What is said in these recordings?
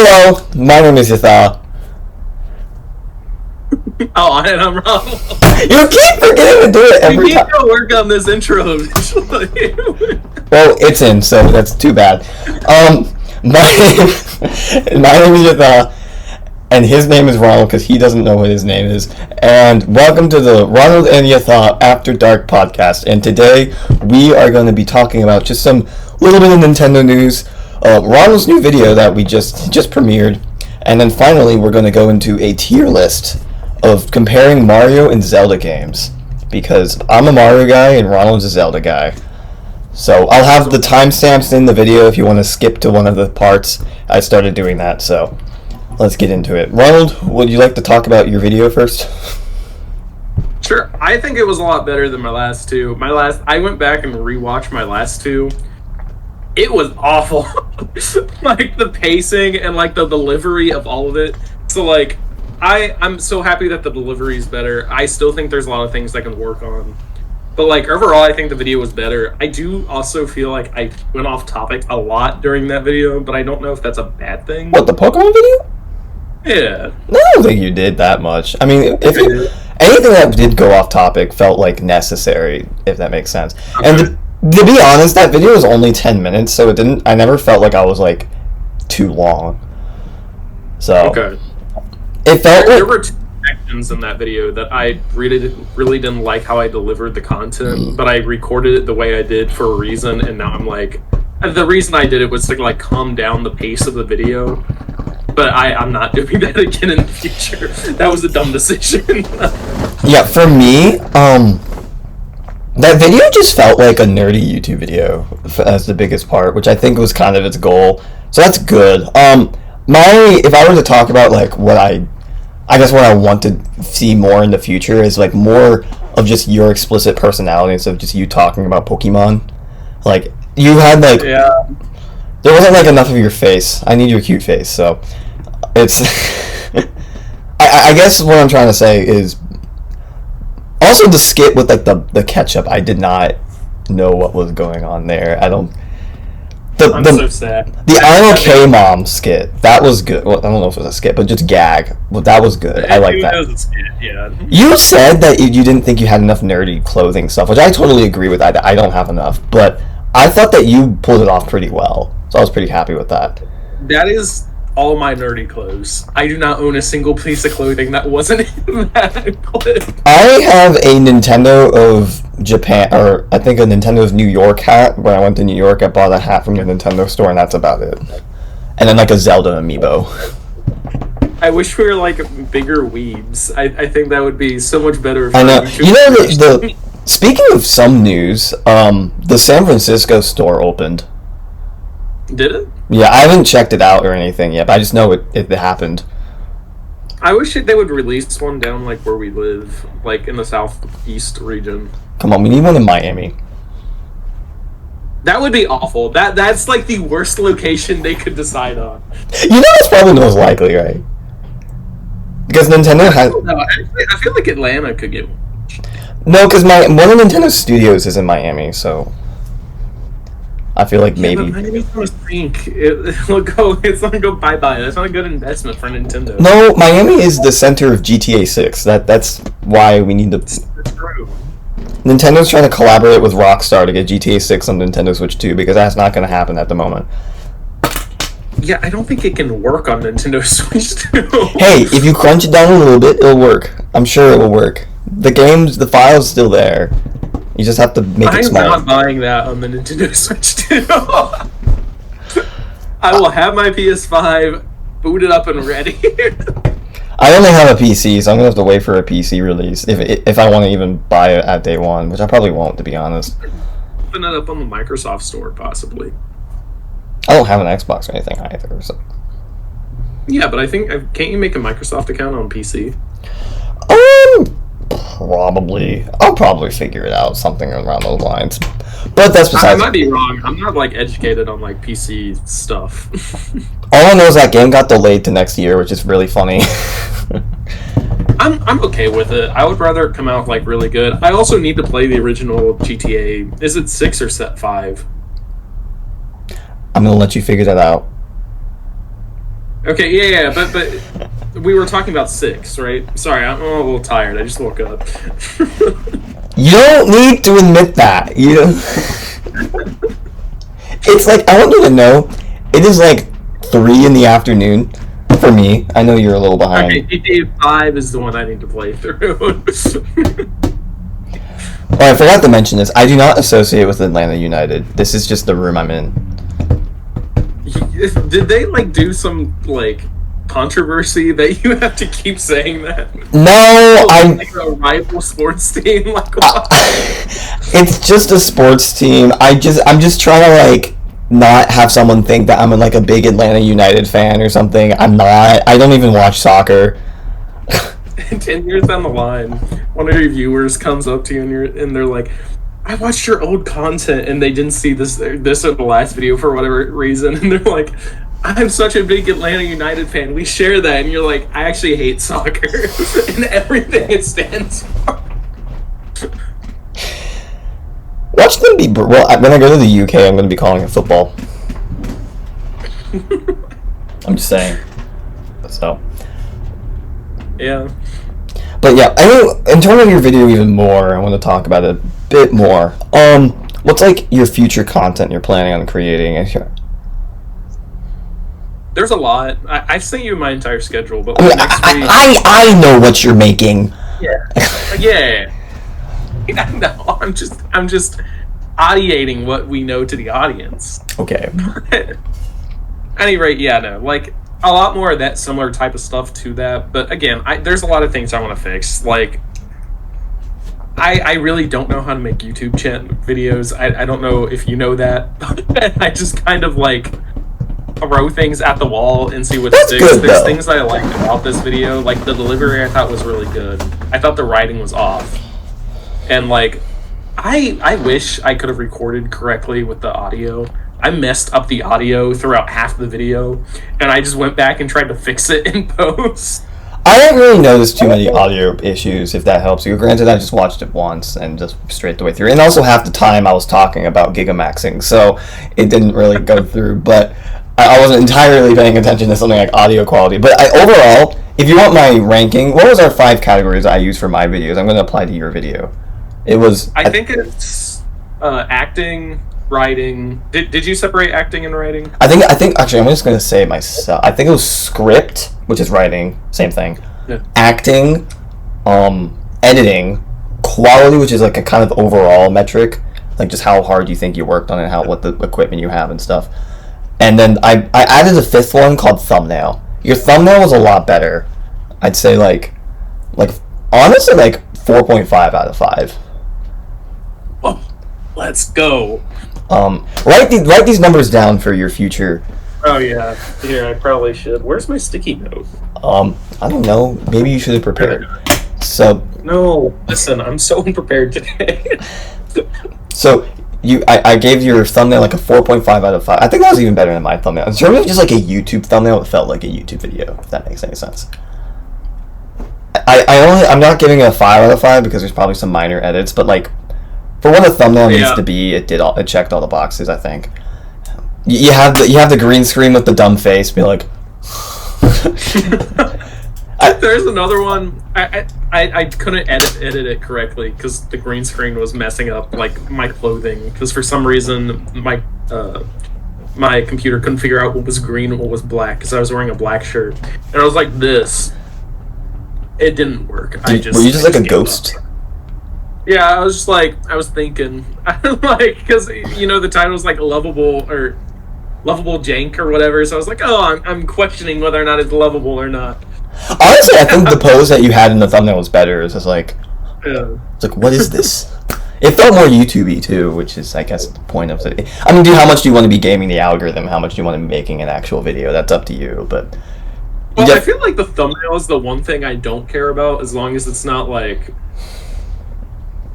Hello, my name is Yhatha. Oh, and I'm wrong. You keep forgetting to do it We every need time. to work on this intro eventually. Well, it's in, so that's too bad. My name is Yhatha, and his name is Ronald because he doesn't know what his name is. And welcome to the Ronald and Yhatha After Dark podcast. And today we are going to be talking about just some little bit of Nintendo news, Ronald's new video that we just premiered, and then finally we're going to go into a tier list of comparing Mario and Zelda games, because I'm a Mario guy and Ronald's a Zelda guy. So I'll have the timestamps in the video if you want to skip to one of the parts. I started doing that, so let's get into it. Ronald, would you like to talk about your video first? Sure. I think it was a lot better than my last two. I went back and rewatched my last two. It was awful. Like the pacing and like the delivery of all of it. So like I'm so happy that the delivery is better. I still think there's a lot of things I can work on. But like overall I think the video was better. I do also feel like I went off topic a lot during that video, but I don't know if that's a bad thing. What, the Pokemon video? Yeah. No, I don't think you did that much. I mean, anything that did go off topic felt like necessary, if that makes sense. Okay. And to be honest, that video was only 10 minutes, so I never felt like I was like too long. So okay. It felt there were two sections in that video that I really didn't like how I delivered the content, but I recorded it the way I did for a reason, and now I'm like, the reason I did it was to like calm down the pace of the video, but I'm not doing that again in the future. That was a dumb decision. Yeah, for me, that video just felt like a nerdy YouTube video as the biggest part, which I think was kind of its goal, so that's good. If I were to talk about like what I guess what I want to see more in the future is like more of just your explicit personality instead of just you talking about Pokemon. Like you had like there wasn't like enough of your face. I need your cute face, so it's I guess what I'm trying to say is also the skit with like the ketchup. I did not know what was going on there. I'm so sad. The I'm okay mom skit, that was good. Well, I don't know if it was a skit, but just gag. Well, that was good. I like that. It was a skit, yeah. You said that you didn't think you had enough nerdy clothing stuff, which I totally agree with. I don't have enough, but I thought that you pulled it off pretty well, so I was pretty happy with that. That is all my nerdy clothes. I do not own a single piece of clothing that wasn't in that clip. I have a Nintendo of Japan, or I think a Nintendo of New York hat. When I went to New York, I bought a hat from the Nintendo store, and that's about it. And then like a Zelda amiibo. I wish we were like bigger weebs. I think that would be so much better. For I know. You know, speaking of some news, the San Francisco store opened. Did it? Yeah, I haven't checked it out or anything yet, but I just know it happened. I wish they would release one down like where we live, like in the southeast region. Come on, we need one in Miami. That would be awful. That's like the worst location they could decide on. You know that's probably the most likely, right? Because Nintendo has... No, I feel like Atlanta could get one. No, because one of Nintendo studios is in Miami, so... I feel like maybe. Yeah, but Miami's not a sink. It's not gonna go bye-bye. That's not a good investment for Nintendo. No, Miami is the center of GTA 6. That's why we need to... That's true. Nintendo's trying to collaborate with Rockstar to get GTA 6 on Nintendo Switch 2, because that's not going to happen at the moment. Yeah, I don't think it can work on Nintendo Switch 2. Hey, if you crunch it down a little bit, it'll work. I'm sure it will work. The file's still there. You just have to make it smaller. I'm not buying that on the Nintendo Switch 2. I will have my PS5 booted up and ready. I only have a PC, so I'm going to have to wait for a PC release if I want to even buy it at day one, which I probably won't, to be honest. Open it up on the Microsoft Store, possibly. I don't have an Xbox or anything either, so... Yeah, but I think... Can't you make a Microsoft account on PC? Probably. I'll probably figure it out, something around those lines. But that's besides... I might be wrong. I'm not, like, educated on, like, PC stuff. All I know is that game got delayed to next year, which is really funny. I'm okay with it. I would rather it come out, like, really good. I also need to play the original GTA. Is it 6 or set 5? I'm gonna let you figure that out. Okay, yeah, but we were talking about 6, right? Sorry, I'm a little tired. I just woke up. You don't need to admit that. You know, it's like I want you to know, it is like 3 in the afternoon for me. I know you're a little behind. Okay, GTA 5 is the one I need to play through. Oh, I forgot to mention this. I do not associate with Atlanta United. This is just the room I'm in. Did they like do some like controversy that you have to keep saying that? No, I'm. Like a rival sports team. Like what? It's just a sports team. I'm just trying to like not have someone think that I'm like a big Atlanta United fan or something. I'm not. I don't even watch soccer. 10 years down the line, one of your viewers comes up to you and they're like, I watched your old content and they didn't see this in the last video for whatever reason, and they're like, I'm such a big Atlanta United fan. We share that, and you're like, I actually hate soccer and everything it stands for. Watch them be. Well, when I go to the UK, I'm going to be calling it football. I'm just saying. So. Yeah. But yeah, I know in terms of your video even more, I want to talk about it a bit more. What's like your future content you're planning on creating? There's a lot. I've sent you my entire schedule, but I mean, next week. I know what you're making. Yeah. Yeah. No, I'm just audiating what we know to the audience. Okay. At any rate, yeah, no, like a lot more of that similar type of stuff to that. But again, there's a lot of things I want to fix. Like, I really don't know how to make YouTube videos. I don't know if you know that. I just kind of like throw things at the wall and see what sticks. Good, there's though. things that I liked about this video. Like the delivery I thought was really good. I thought the writing was off. And like I wish I could have recorded correctly with the audio. I messed up the audio throughout half the video, and I just went back and tried to fix it in post. I didn't really notice too many audio issues, if that helps you. Granted, I just watched it once and just straight the way through. And also half the time I was talking about gigamaxing, so it didn't really go through. But I wasn't entirely paying attention to something like audio quality. But overall, if you want my ranking, what was our 5 categories I used for my videos? I'm going to apply to your video. It was... I think it's acting, writing. Did you separate acting and writing? I think actually I'm just going to say it myself. I think it was script, which is writing, same thing. Yeah. Acting, editing, quality, which is like a kind of overall metric, like just how hard you think you worked on it, what the equipment you have and stuff. And then I added a 5th one called thumbnail. Your thumbnail was a lot better. I'd say like honestly like 4.5 out of 5. Oh, let's go. Write these numbers down for your future. Oh yeah, here I probably should. Where's my sticky note? I don't know. Maybe you should have prepared. So no, listen, I'm so unprepared today. So I gave your thumbnail like a 4.5 out of 5. I think that was even better than my thumbnail. In terms of just like a YouTube thumbnail, it felt like a YouTube video, if that makes any sense. I'm not giving it a 5 out of 5 because there's probably some minor edits, but like for what a thumbnail needs to be, it checked all the boxes, I think. You have the green screen with the dumb face, be like. There's another one. I couldn't edit it correctly because the green screen was messing up like my clothing, because for some reason my computer couldn't figure out what was green and what was black because I was wearing a black shirt, and I was like this. It didn't work. Were you just like a ghost? Yeah, I was just like, I was thinking, like, because you know the title's like lovable jank or whatever, so I was like, oh, I'm questioning whether or not it's lovable or not. Honestly, I think the pose that you had in the thumbnail was better. It's just like, it's like, what is this? It felt more YouTube-y too, which is, I guess, the point of it. I mean, how much do you want to be gaming the algorithm? How much do you want to be making an actual video? That's up to you, but... Well, I feel like the thumbnail is the one thing I don't care about, as long as it's not like...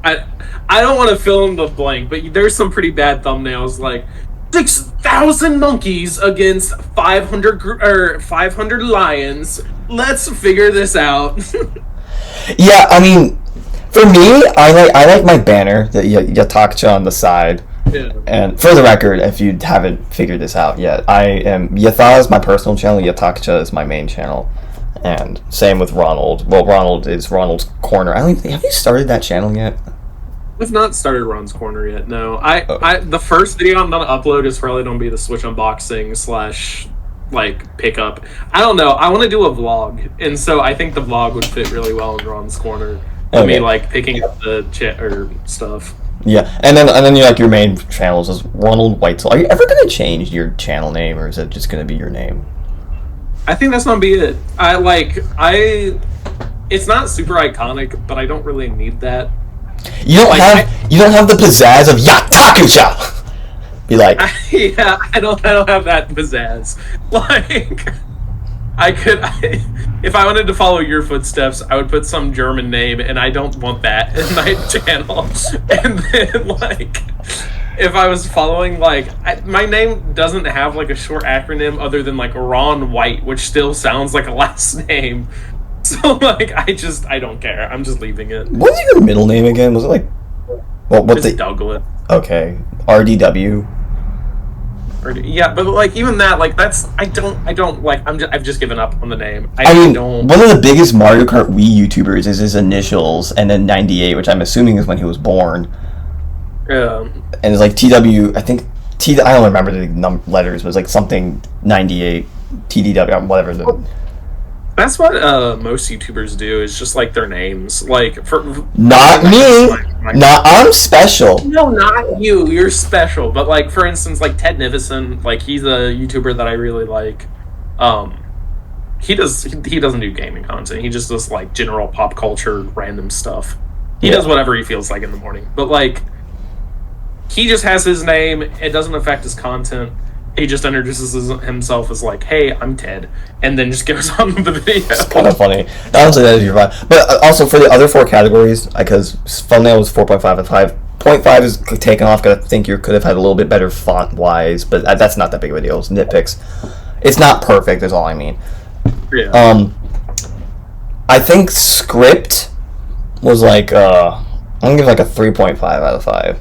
I don't want to fill in the blank, but there's some pretty bad thumbnails, like 6,000 monkeys against 500 lions. Let's figure this out. Yeah, I mean, for me, I like my banner that Yhatha on the side. Yeah. And for the record, if you haven't figured this out yet, I am Yhatha is my personal channel. Yhatha is my main channel, and same with Ronald. Well, Ronald is Ronald's Corner. I don't even think, have you started that channel yet? I've not started Ron's Corner yet. No, I the first video I'm gonna upload is probably gonna be the Switch unboxing / like pickup. I don't know. I want to do a vlog, and so I think the vlog would fit really well in Ron's Corner. Okay. Me like picking up the chat or stuff. Yeah, and then you like your main channels is Ronald Whitesell. Are you ever gonna change your channel name, or is it just gonna be your name? I think that's gonna be it. It's not super iconic, but I don't really need that. You don't have the pizzazz of Yhatha. Be like, yeah, I don't have that pizzazz. Like, if I wanted to follow your footsteps, I would put some German name, and I don't want that in my channel. And then, like, if I was following, like, my name doesn't have, like, a short acronym other than, like, Ron White, which still sounds like a last name. So, like, I don't care. I'm just leaving it. What was your middle name again? Was it, like, what's it? Douglas. Okay. RDW. Yeah, but like even that, like that's I don't like I've just given up on the name. I mean, one of the biggest Mario Kart Wii YouTubers is his initials and then 98, which I'm assuming is when he was born. Yeah. And it's like TW. I think I don't remember the letters, but it's like something 98 TDW, whatever. That's what most YouTubers do. Is just like their names, like for not me. I'm special. No, not you. You're special. But like for instance, like Ted Nivison, like he's a YouTuber that I really like. He doesn't do gaming content. He just does like general pop culture, random stuff. He does whatever he feels like in the morning. But like, he just has his name. It doesn't affect his content. He just introduces himself as like, "Hey, I'm Ted," and then just goes on with the video. It's kind of funny. Honestly, that is your vibe. But also for the other 4 categories, because thumbnail was 4.5 and 5.5 is taken off. I think you could have had a little bit better font wise, but that's not that big of a deal. It's nitpicks. It's not perfect. Is all I mean. Yeah. I think script was like I'm gonna give like a 3.5 out of 5.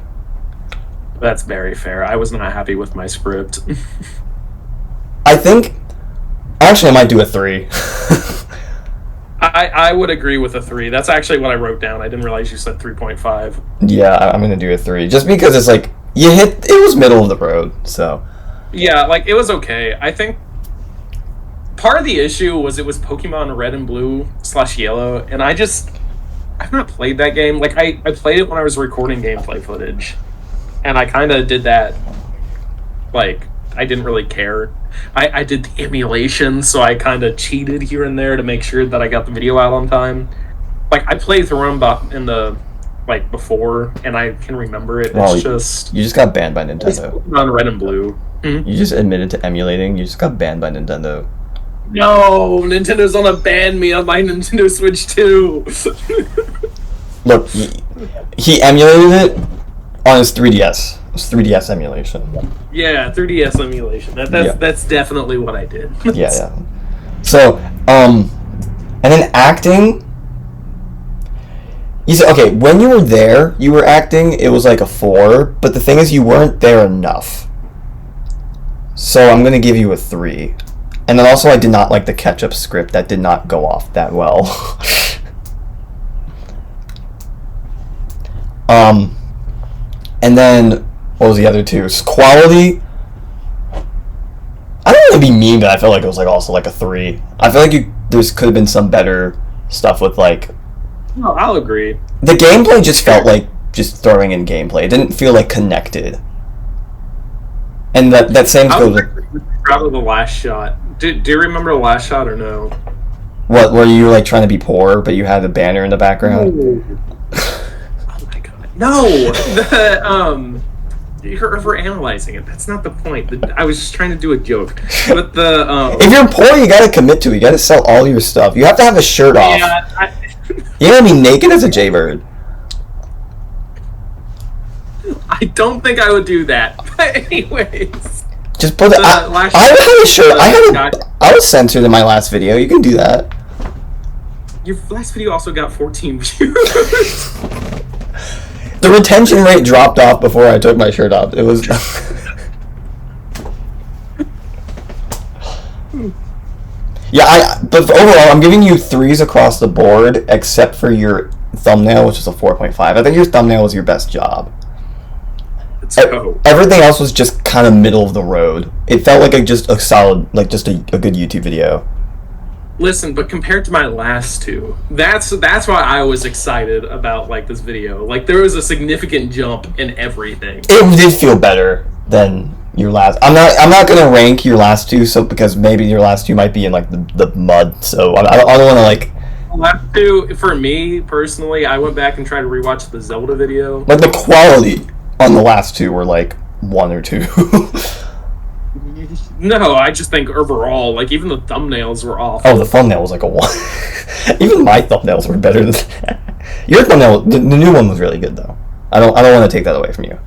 That's very fair. I was not happy with my script. I think... Actually, I might do a 3. I would agree with a 3. That's actually what I wrote down. I didn't realize you said 3.5. Yeah, I'm going to do a 3. Just because it's like... It was middle of the road, so... Yeah, like, it was okay. I think... Part of the issue was it was Pokemon Red and Blue / Yellow, and I've not played that game. Like, I played it when I was recording gameplay footage. And I kind of did that, like, I didn't really care. I did the emulation, so I kind of cheated here and there to make sure that I got the video out on time. Like, I played through them in the, like, before, and I can remember it. Well, it's just... You just got banned by Nintendo. It's on Red and Blue. Mm-hmm. You just admitted to emulating. You just got banned by Nintendo. No! Nintendo's gonna ban me on my Nintendo Switch 2! Look, he emulated it on his 3DS. It was 3DS emulation. Yeah, 3DS emulation. That's definitely what I did. Yeah. So, and then acting. You said, okay, when you were there, you were acting, it was like a 4, but the thing is, you weren't there enough. So I'm gonna give you a 3. And then also, I did not like the catch-up script. That did not go off that well. And then, what was the other 2? Quality. I don't want to be mean, but I feel like it was like also like a 3. I feel like there could have been some better stuff with like... No, I'll agree. The gameplay just felt like just throwing in gameplay. It didn't feel like connected. And that same goes with... Proud of the last shot. Do you remember the last shot or no? What, where you were like trying to be poor, but you had a banner in the background? No, you're overanalyzing it. That's not the point. I was just trying to do a joke. But if you're poor, you gotta commit to it. You gotta sell all your stuff. You have to have a shirt off. Yeah, You gotta be naked as a jaybird. I don't think I would do that. But anyways, just put it. I had a shirt. I was censored in my last video. You can do that. Your last video also got 14 views. The retention rate dropped off before I took my shirt off. It was. Yeah, but overall, I'm giving you 3s across the board, except for your thumbnail, which is a 4.5. I think your thumbnail was your best job. Everything else was just kind of middle of the road. It felt like just a solid, like just a good YouTube video. Listen, but compared to my last two, that's why I was excited about like this video. Like there was a significant jump in everything. It did feel better than your last. I'm not gonna rank your last two, so because maybe your last two might be in like the mud. So I don't want to like. Last two for me personally, I went back and tried to rewatch the Zelda video. Like the quality on the last two were like 1 or 2. No, I just think overall, like even the thumbnails were awful. Oh, the thumbnail was like a 1. Even my thumbnails were better than that. Your thumbnail, the new one was really good though. I don't want to take that away from you.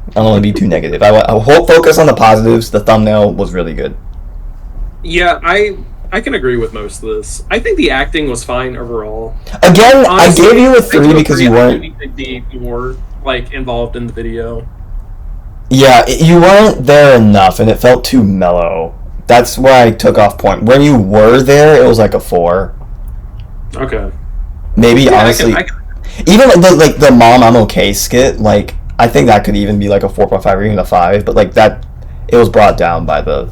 I don't want to be too negative. I whole focus on the positives. The thumbnail was really good. Yeah, I can agree with most of this. I think the acting was fine overall. Again, honestly, I gave you a 3 because you weren't. You were like involved in the video. Yeah, you weren't there enough, and it felt too mellow. That's why I took off point. When you were there, it was like a 4. Okay. Maybe yeah, honestly, even the mom I'm okay skit, like I think that could even be like a 4.5 or even a 5. But like that, it was brought down by the.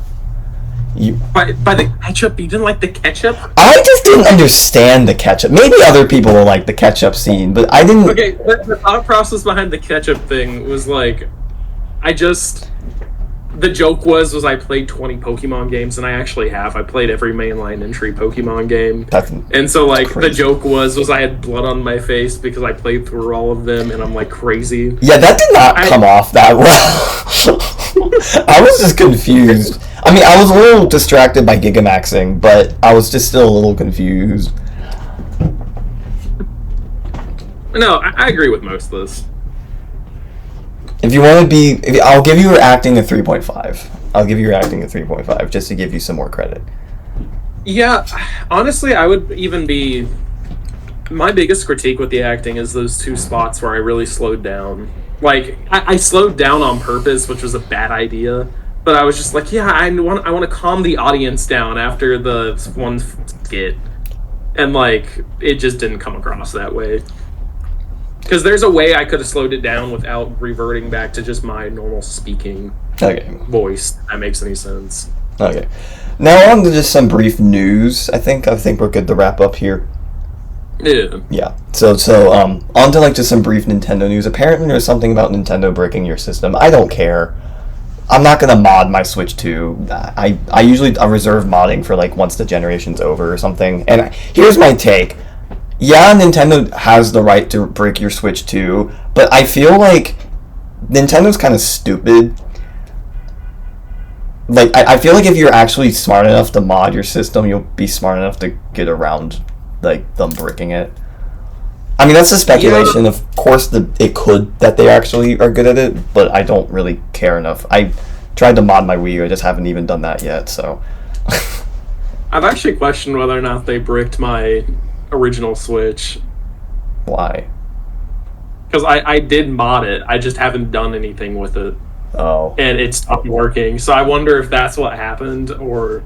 By the ketchup? You didn't like the ketchup? I just didn't understand the ketchup. Maybe other people will like the ketchup scene, but I didn't. Okay, the thought process behind the ketchup thing was like, the joke was I played 20 Pokemon games, and I actually have. I played every mainline entry Pokemon game. And so, like, crazy. The joke was I had blood on my face because I played through all of them, and I'm, like, crazy. Yeah, that did not come off that well. I was just confused. I mean, I was a little distracted by Gigamaxing, but I was just still a little confused. No, I agree with most of this. If you want to be, I'll give you your acting a 3.5. I'll give you your acting a 3.5 just to give you some more credit. Yeah, honestly, I would even be. My biggest critique with the acting is those 2 spots where I really slowed down. Like, I slowed down on purpose, which was a bad idea. But I was just like, yeah, I want to calm the audience down after the one skit, and like it just didn't come across that way. Because there's a way I could have slowed it down without reverting back to just my normal speaking voice. If that makes any sense. Okay. Now on to just some brief news. I think we're good to wrap up here. Yeah. Yeah. So on to like just some brief Nintendo news. Apparently there's something about Nintendo breaking your system. I don't care. I'm not gonna mod my Switch 2. I usually reserve modding for like once the generation's over or something. And here's my take. Yeah, Nintendo has the right to break your Switch 2, but I feel like Nintendo's kind of stupid. Like, I feel like if you're actually smart enough to mod your system, you'll be smart enough to get around, like, them bricking it. I mean, that's a speculation. Yeah. Of course, it could that they actually are good at it, but I don't really care enough. I tried to mod my Wii U, I just haven't even done that yet, so... I've actually questioned whether or not they bricked my original Switch. Why? Because I did mod it, I just haven't done anything with it. Oh. And it stopped working, so I wonder if that's what happened, or...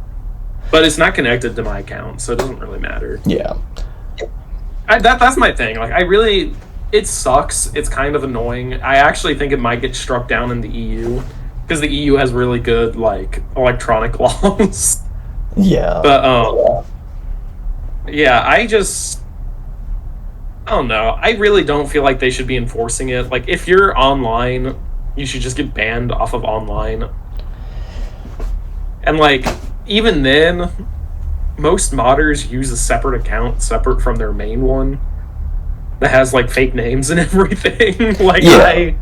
But it's not connected to my account, so it doesn't really matter. Yeah. That's my thing. Like, it sucks. It's kind of annoying. I actually think it might get struck down in the EU, because the EU has really good, like, electronic laws. Yeah. But, yeah, I don't know. I really don't feel like they should be enforcing it. Like, if you're online, you should just get banned off of online. And, like, even then, most modders use a separate account, separate from their main one, that has, like, fake names and everything. Like, yeah. I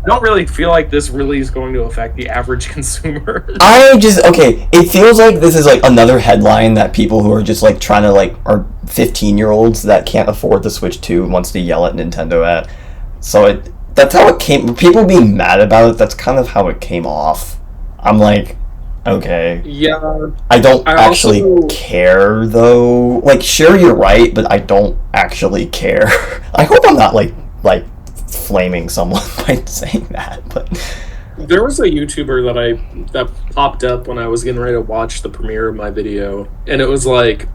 don't really feel like this really is going to affect the average consumer. It feels like this is, like, another headline that people who are just, like, trying to, like, are 15-year-olds that can't afford the Switch 2 wants to yell at Nintendo at. So that's how it came. People being mad about it, that's kind of how it came off. I'm like, okay. Yeah. I don't actually care, though. Like, sure, you're right, but I don't actually care. I hope I'm not, like flaming someone by saying that, but There was a YouTuber that popped up when I was getting ready to watch the premiere of my video, and it was like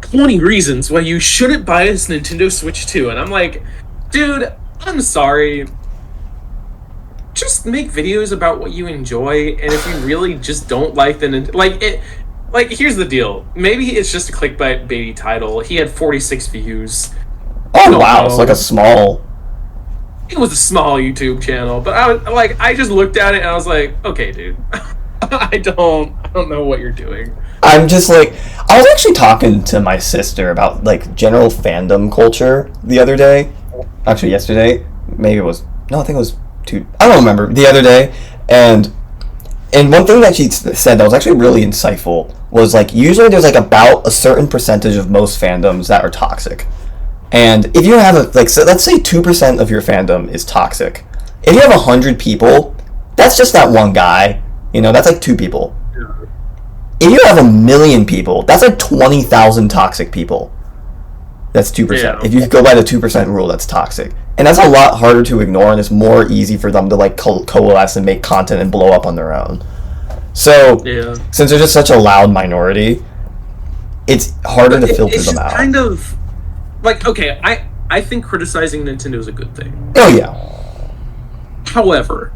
20 reasons why you shouldn't buy this Nintendo Switch 2. And I'm like, dude, I'm sorry. Just make videos about what you enjoy, and if you really just don't like here's the deal. Maybe it's just a clickbait title. He had 46 views. oh wow, it's like a small. It was a small YouTube channel, but I just looked at it and I was like, okay, dude, I don't know what you're doing. I'm just like, I was actually talking to my sister about like general fandom culture the other day. Actually, yesterday, maybe it was. No, I think it was two. I don't remember the other day, and one thing that she said that was actually really insightful was like usually there's like about a certain percentage of most fandoms that are toxic. And if you have so let's say 2% of your fandom is toxic. If you have 100 people, that's just that one guy. You know, that's like 2 people. If you have 1 million people, that's like 20,000 toxic people. That's 2%. Yeah. If you go by the 2% rule, that's toxic. And that's a lot harder to ignore, and it's more easy for them to like coalesce and make content and blow up on their own. So, since they're just such a loud minority, it's harder to filter them out. Kind of like, okay, I think criticizing Nintendo is a good thing. Oh yeah. However,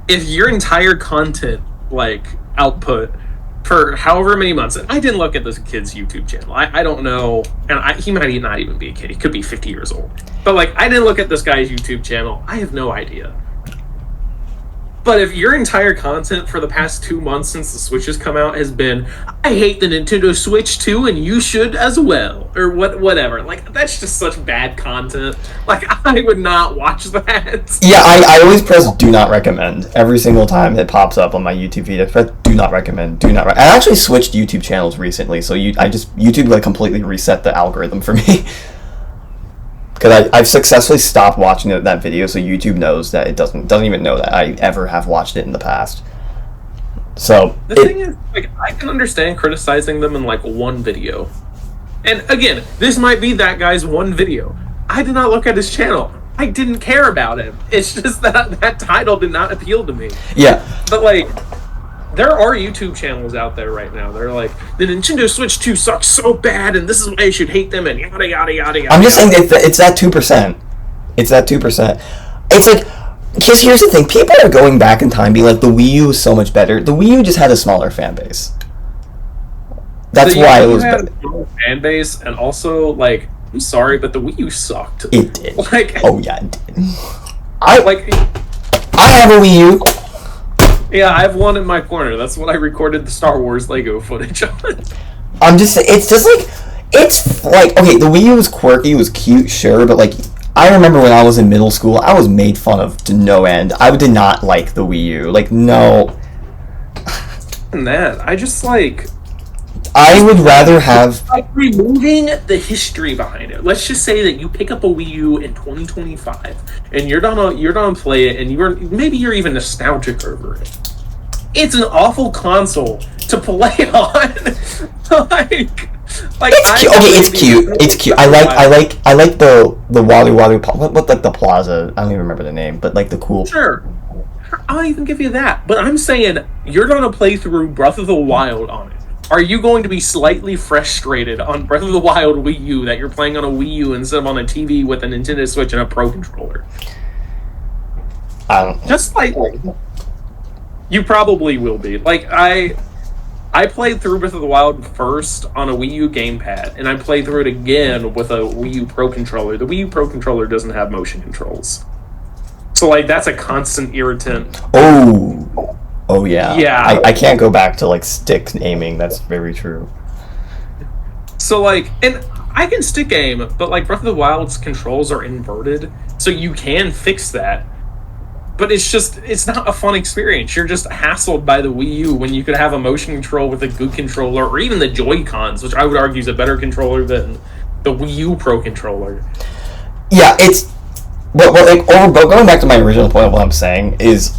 if your entire content like output for however many months, and I didn't look at this kid's YouTube channel. I don't know, and he might not even be a kid. He could be 50 years old. But like, I didn't look at this guy's YouTube channel. I have no idea. But if your entire content for the past 2 months since the Switch has come out has been, I hate the Nintendo Switch 2 and you should as well, or whatever, like, that's just such bad content. Like, I would not watch that. Yeah, I always press do not recommend every single time it pops up on my YouTube feed. I press do not recommend, I actually switched YouTube channels recently, so YouTube like completely reset the algorithm for me. Because I've successfully stopped watching that video, so YouTube knows that it doesn't even know that I ever have watched it in the past. So the thing is, like, I can understand criticizing them in like one video, and again, this might be that guy's one video. I did not look at his channel. I didn't care about him. It's just that title did not appeal to me. Yeah, but like, there are YouTube channels out there right now. They're like, the Nintendo Switch 2 sucks so bad, and this is why you should hate them, and yada yada yada yada. I'm just saying it's that 2%. It's that 2%. It's like, because here's the thing: people are going back in time, being like, the Wii U is so much better. The Wii U just had a smaller fan base. That's why it was better. A smaller fan base, and also like, I'm sorry, but the Wii U sucked. It did. Like, oh yeah, it did. I have a Wii U. Yeah, I have one in my corner. That's what I recorded the Star Wars Lego footage on. I'm just saying, it's like, okay, the Wii U was quirky, it was cute, sure, but like, I remember when I was in middle school, I was made fun of to no end. I did not like the Wii U. Like, no. And that, I just like... I would rather have... Like, removing the history behind it. Let's just say that you pick up a Wii U in 2025, and you're gonna play it, and maybe you're even nostalgic over it. It's an awful console to play on. It's cute. It's cute. I like the Wally what like the plaza. I don't even remember the name, but like the cool. Sure. I'll even give you that. But I'm saying you're gonna play through Breath of the Wild on it. Are you going to be slightly frustrated on Breath of the Wild Wii U that you're playing on a Wii U instead of on a TV with a Nintendo Switch and a Pro Controller? I don't. Just slightly. You probably will be. Like, I played through Breath of the Wild first on a Wii U gamepad, and I played through it again with a Wii U Pro Controller. The Wii U Pro Controller doesn't have motion controls. So, like, that's a constant irritant. Oh, yeah. Yeah. I can't go back to, like, stick aiming. That's very true. So, like, and I can stick aim, but, like, Breath of the Wild's controls are inverted, so you can fix that. But it's not a fun experience. You're just hassled by the Wii U when you could have a motion control with a good controller, or even the Joy-Cons, which I would argue is a better controller than the Wii U Pro Controller. Yeah, but going back to my original point of what I'm saying is,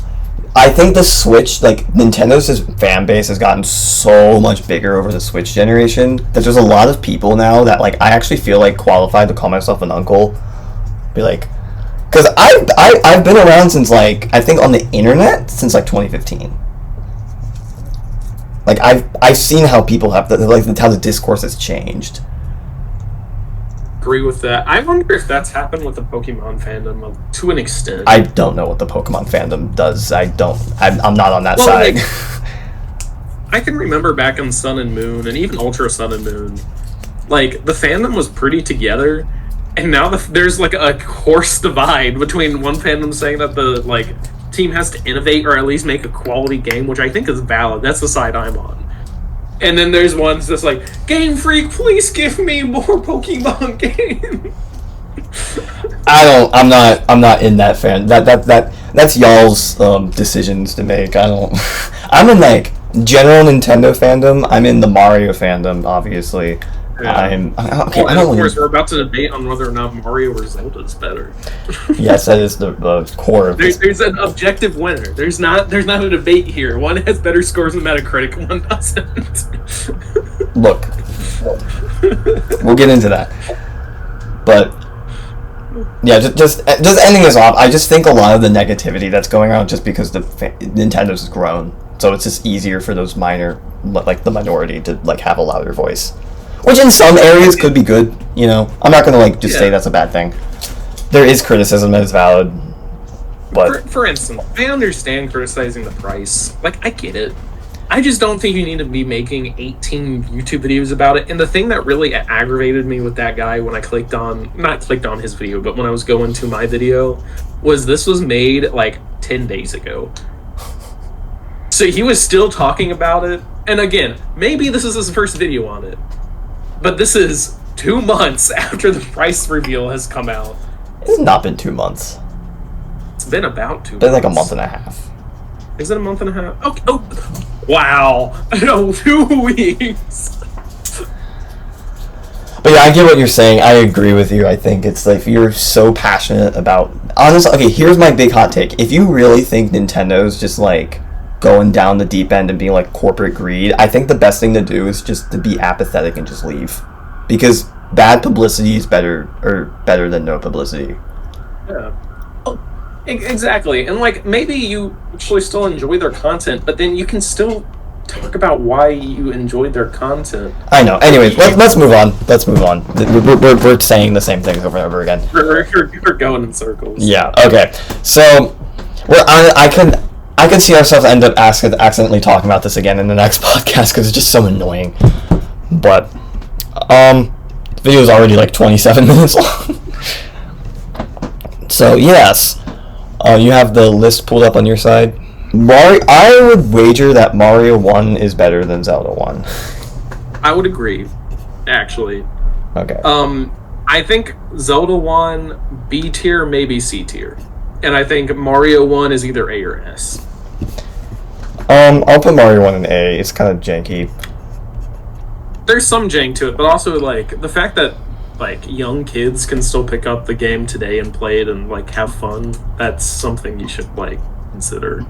I think the Switch, like, Nintendo's fan base has gotten so much bigger over the Switch generation that there's a lot of people now that, like, I actually feel like qualified to call myself an uncle. Be like, Because I've been around since, like, I think on the internet since, like, 2015. Like, I've seen how people have, how the discourse has changed. Agree with that. I wonder if that's happened with the Pokemon fandom to an extent. I don't know what the Pokemon fandom does. I'm not on that side. Like, I can remember back in Sun and Moon, and even Ultra Sun and Moon, like, the fandom was pretty together, and now there's, like, a coarse divide between one fandom saying that the, like, team has to innovate or at least make a quality game, which I think is valid. That's the side I'm on. And then there's ones that's like, Game Freak, please give me more Pokemon games. I'm not in that fan. That's y'all's decisions to make. I'm in, like, general Nintendo fandom. I'm in the Mario fandom, obviously. Yeah. Okay. Well, of course, we're about to debate on whether or not Mario or Zelda is better. Yes, that is the core of this. There's an objective winner. There's not a debate here. One has better scores on Metacritic, one doesn't. Look, we'll get into that. But yeah, just ending this off. I just think a lot of the negativity that's going around just because Nintendo's has grown, so it's just easier for those minor, like the minority, to, like, have a louder voice. Which in some areas could be good, you know. I'm not gonna, like, just say that's a bad thing. There is criticism that is valid, but for instance, I understand criticizing the price. Like, I get it. I just don't think you need to be making 18 YouTube videos about it. And the thing that really aggravated me with that guy when I not clicked on his video, but when I was going to my video, was this was made, like, 10 days ago. So he was still talking about it. And again, maybe this is his first video on it. But this is 2 months after the price reveal has come out. It's not been 2 months. It's been about 2 months. It's been like a month and a half. Is it a month and a half? Okay. Oh, wow. No, 2 weeks. But yeah, I get what you're saying. I agree with you. I think it's like, if you're so passionate about... Honestly, okay, here's my big hot take. If you really think Nintendo's just, like, going down the deep end and being, like, corporate greed, I think the best thing to do is just to be apathetic and just leave, because bad publicity is better than no publicity. Yeah, exactly. And, like, maybe you actually still enjoy their content, but then you can still talk about why you enjoyed their content. I know. Anyways, let's move on. We're saying the same things over and over again. We're going in circles. Yeah. Okay. So I can see ourselves end up accidentally talking about this again in the next podcast because it's just so annoying. But the video is already like 27 minutes long. So yes, you have the list pulled up on your side. I would wager that Mario 1 is better than Zelda 1. I would agree, actually. Okay. I think Zelda 1 B tier, maybe C tier, and I think Mario 1 is either A or S. I'll put Mario 1 in A. It's kind of janky. There's some jank to it, but also, like, the fact that, like, young kids can still pick up the game today and play it and, like, have fun, that's something you should, like, consider.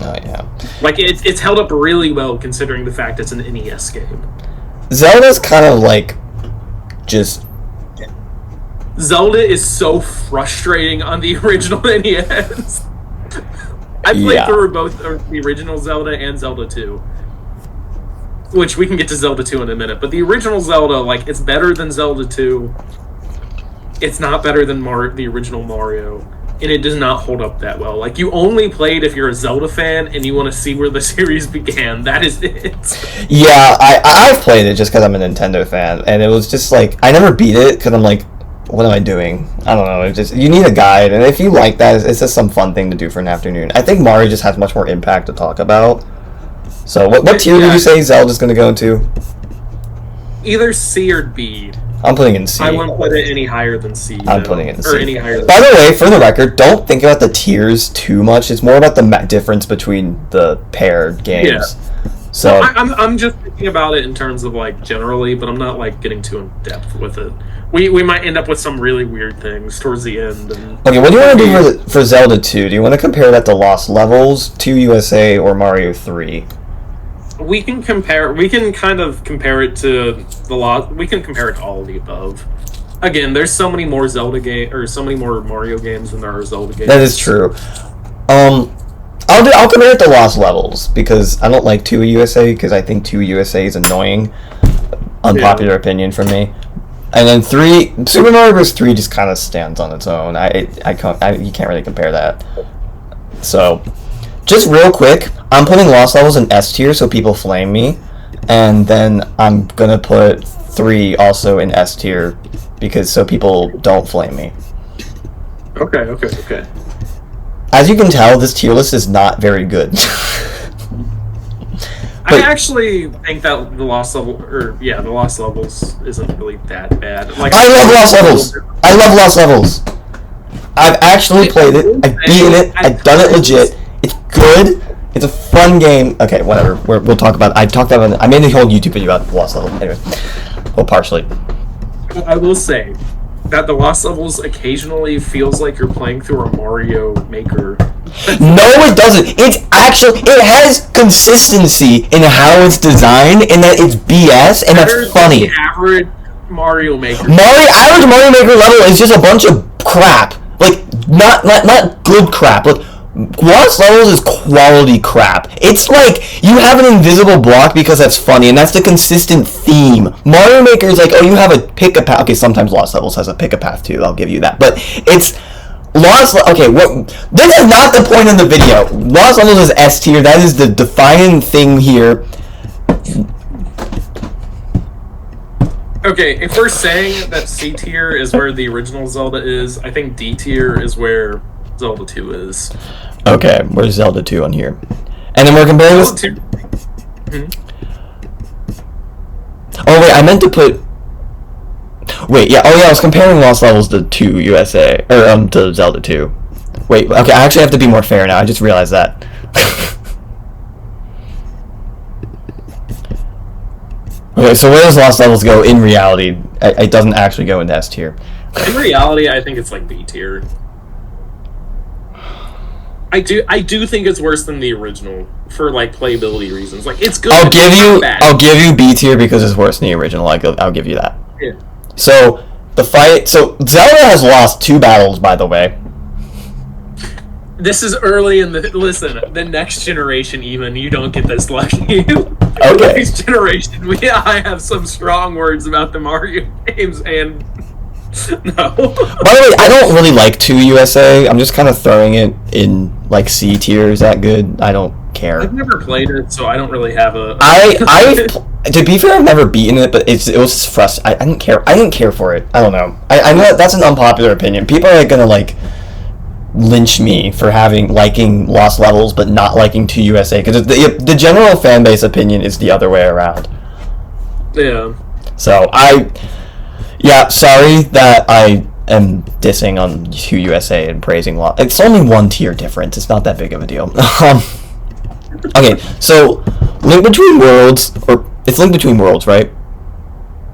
Oh, yeah. Like, it's held up really well considering the fact it's an NES game. Zelda's kind of, like, just... Zelda is so frustrating on the original NES. I played through both the original Zelda and Zelda 2. Which we can get to Zelda 2 in a minute. But the original Zelda, like, it's better than Zelda 2. It's not better than the original Mario. And it does not hold up that well. Like, you only played if you're a Zelda fan and you want to see where the series began. That is it. Yeah, I've played it just because I'm a Nintendo fan. And it was just like, I never beat it because I'm like, what am I doing? I don't know. It's just, you need a guide. And if you like that, it's just some fun thing to do for an afternoon. I think Mario just has much more impact to talk about. So what tier did you say Zelda's going to go into? Either C or B. I'm putting it in C. I wouldn't put it any higher than C. I'm putting it in C. Or any higher than By the way, for the record, don't think about the tiers too much. It's more about the difference between the paired games. Yeah. So I'm just thinking about it in terms of, like, generally, but I'm not, like, getting too in depth with it. We might end up with some really weird things towards the end. Okay, what do you want to do for Zelda 2? Do you want to compare that to Lost Levels, 2 USA, or Mario 3? We can kind of compare it to we can compare it to all of the above. Again, there's so many more Zelda game or so many more Mario games than there are Zelda games. That is true. I'll compare it to Lost Levels because I don't like 2 USA because I think 2 USA is annoying. Unpopular opinion from me. And then Super Mario Bros. 3 just kind of stands on its own. You can't really compare that. So, just real quick, I'm putting Lost Levels in S tier so people flame me, and then I'm gonna put 3 also in S tier because so people don't flame me. Okay. As you can tell, this tier list is not very good. I actually think that the Lost Levels isn't really that bad. Like I love Lost Levels. I love Lost Levels. I've actually played it. I've beaten it. I've done it legit. It's good. It's a fun game. Okay, whatever. We'll talk about it. I made a whole YouTube video about Lost Levels. Anyway, well, partially. I will say that the Lost Levels occasionally feels like you're playing through a Mario Maker. No, it doesn't. It has consistency in how it's designed, and that it's BS, and that's funny. The average Mario Maker. Average Mario Maker level is just a bunch of crap. Like, not good crap. Like, Lost Levels is quality crap. It's like you have an invisible block because that's funny, and that's the consistent theme. Mario Maker is like, oh, you have a pick a path. Okay, sometimes Lost Levels has a pick a path too. I'll give you that, but it's okay. This is not the point of the video. Lost Levels is S tier. That is the defining thing here. Okay, if we're saying that C tier is where the original Zelda is, I think D tier is where Zelda 2 is. Okay, where's Zelda 2 on here? And then we're comparing this. Oh wait, I meant to put. Wait, yeah. Oh yeah, I was comparing Lost Levels to 2 USA or to Zelda 2. Wait, okay. I actually have to be more fair now. I just realized that. Okay, so where does Lost Levels go in reality? It doesn't actually go into S tier. In reality, I think it's like B tier. I do think it's worse than the original for like playability reasons. Like it's good. I'll give you B tier because it's worse than the original. I'll give you that. Yeah. So Zelda has lost 2 battles, by the way. This is early in the next generation. Even you don't get this lucky. Okay. Next generation, I have some strong words about the Mario games and. No. By the way, I don't really like 2 USA. I'm just kind of throwing it in like C tier. Is that good? I don't care. I've never played it, so I don't really have a. To be fair, I've never beaten it, but it was frustrating. I didn't care. I didn't care for it. I don't know. I know that's an unpopular opinion. People are gonna like lynch me for liking Lost Levels but not liking 2 USA because the general fan base opinion is the other way around. Yeah. So sorry that I am dissing on 2 USA and praising Lost. It's only 1 tier difference. It's not that big of a deal. Okay, so Link Between Worlds, or it's Link Between Worlds, right?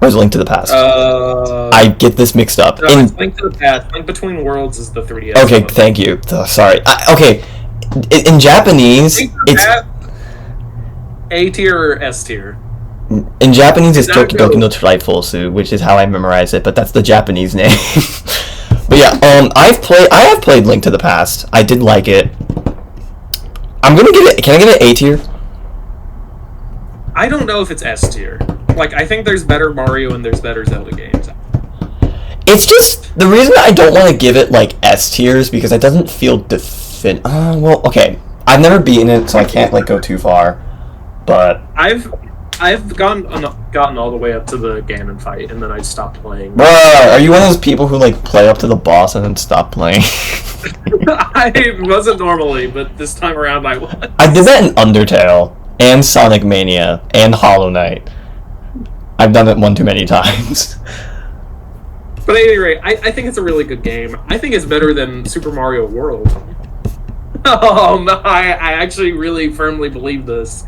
Or is it Link to the Past? I get this mixed up. No, it's Link to the Past. Link Between Worlds is the 3DS. Okay, thank you. Sorry. Okay, in Japanese, it's A tier or S tier. In Japanese, it's Doki Doki no Trifusu, which is how I memorize it, but that's the Japanese name. But yeah, I have played Link to the Past. I did like it. I'm gonna give it. Can I give it A tier? I don't know if it's S tier. Like, I think there's better Mario and there's better Zelda games. It's just the reason I don't want to give it like S tiers because it doesn't feel well, okay. I've never beaten it, so I can't like go too far. But I've gotten all the way up to the Ganon fight, and then I stopped playing. Bruh, are you one of those people who like play up to the boss and then stop playing? I wasn't normally, but this time around I was. I did that in Undertale, and Sonic Mania, and Hollow Knight. I've done it one too many times. But at any rate, I think it's a really good game. I think it's better than Super Mario World. Oh, no, I actually really firmly believe this.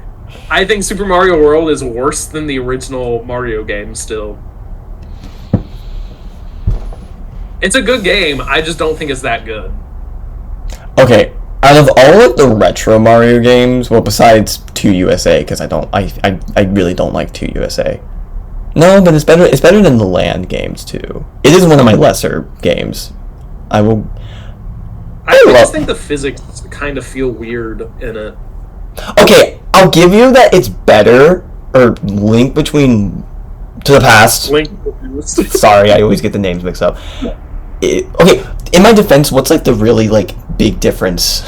I think Super Mario World is worse than the original Mario game still. It's a good game, I just don't think it's that good. Okay, out of all of the retro Mario games, well, besides 2 USA, because I really don't like 2 USA. No, but it's better. It's better than the Land games too. It is one of my lesser games. I will. I just think the physics kind of feel weird in it. Okay, I'll give you that it's better, or Link Between to the Past. Link. Sorry, I always get the names mixed up. Okay, in my defense, what's like the really like big difference?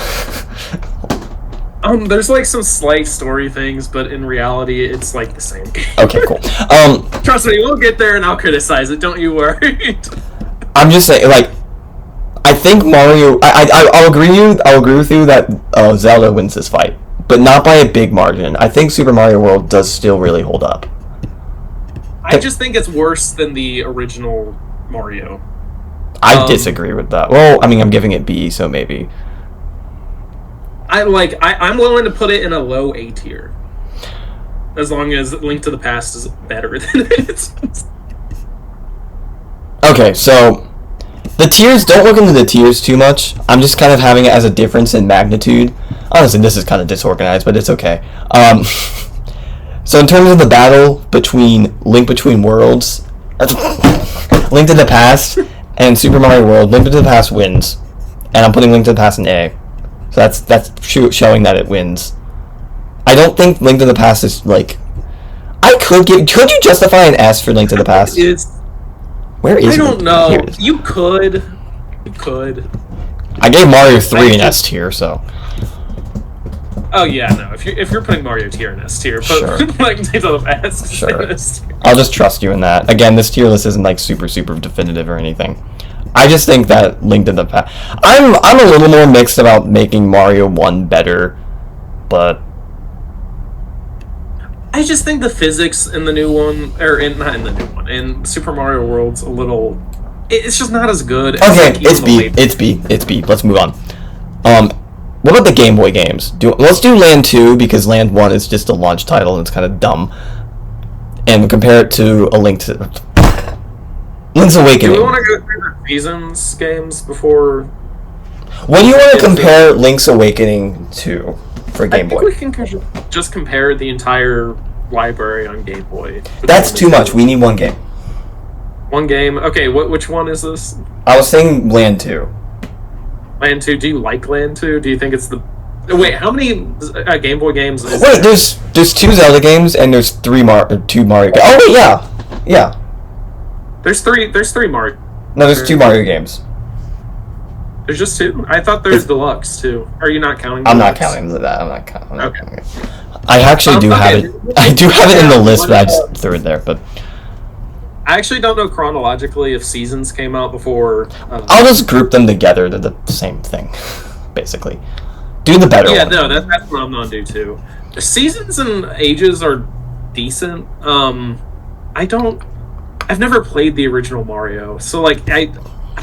There's like some slight story things, but in reality, it's like the same game. Okay, cool. Trust me, we'll get there and I'll criticize it. Don't you worry. I'm just saying, like, I think Mario. I'll agree with you that Zelda wins this fight, but not by a big margin. I think Super Mario World does still really hold up. I just think it's worse than the original Mario. I disagree with that. Well, I mean, I'm giving it B, so maybe. I'm willing to put it in a low A tier, as long as Link to the Past is better than it. Okay, so the tiers, don't look into the tiers too much. I'm just kind of having it as a difference in magnitude. Honestly, this is kind of disorganized, but it's okay. So in terms of the battle between Link Between Worlds, Link to the Past, and Super Mario World, Link to the Past wins, and I'm putting Link to the Past in A. So that's showing that it wins. I don't think Link to the Past is like. Could you justify an S for Link to the Past? Where is it? I don't know. You could. I gave Mario 3 an S tier, so. Oh yeah, no. If you're putting Mario tier in S tier, but Sure. Link to the Past. Sure. I'll just trust you in that. Again, this tier list isn't like super definitive or anything. I just think that Link to the Past. I'm a little more mixed about making Mario 1 better, but I just think the physics in the new one, not in the new one, in Super Mario World's a little. It's just not as good. Okay, it's B. It's B. Let's move on. What about the Game Boy games? Let's do Land 2 because Land 1 is just a launch title and it's kind of dumb. And compare it to Link's Awakening. Do we want to go through the Seasons games before? What do you want to compare Link's Awakening to for Game Boy? I think we can just compare the entire library on Game Boy. That's too much. We need one game. One game? Okay, which one is this? I was saying Land 2. Land 2? Do you like Land 2? Do you think it's the... Wait, how many Game Boy games is Wait, there's 2 Zelda games and there's 2 Mario games. Oh, wait, yeah. There's three Mario. No, there's 2 Mario games. There's just 2? I thought there's Deluxe, too. Are you not counting I'm Deluxe? not counting that. I'm not counting. Okay. I actually do have it. I do have it in the list, but I just threw it there. But I actually don't know chronologically if Seasons came out before. I'll just group them together. They're the same thing, basically. Do the better one. No, that's what I'm gonna do too. The Seasons and Ages are decent. I've never played the original Mario, so like I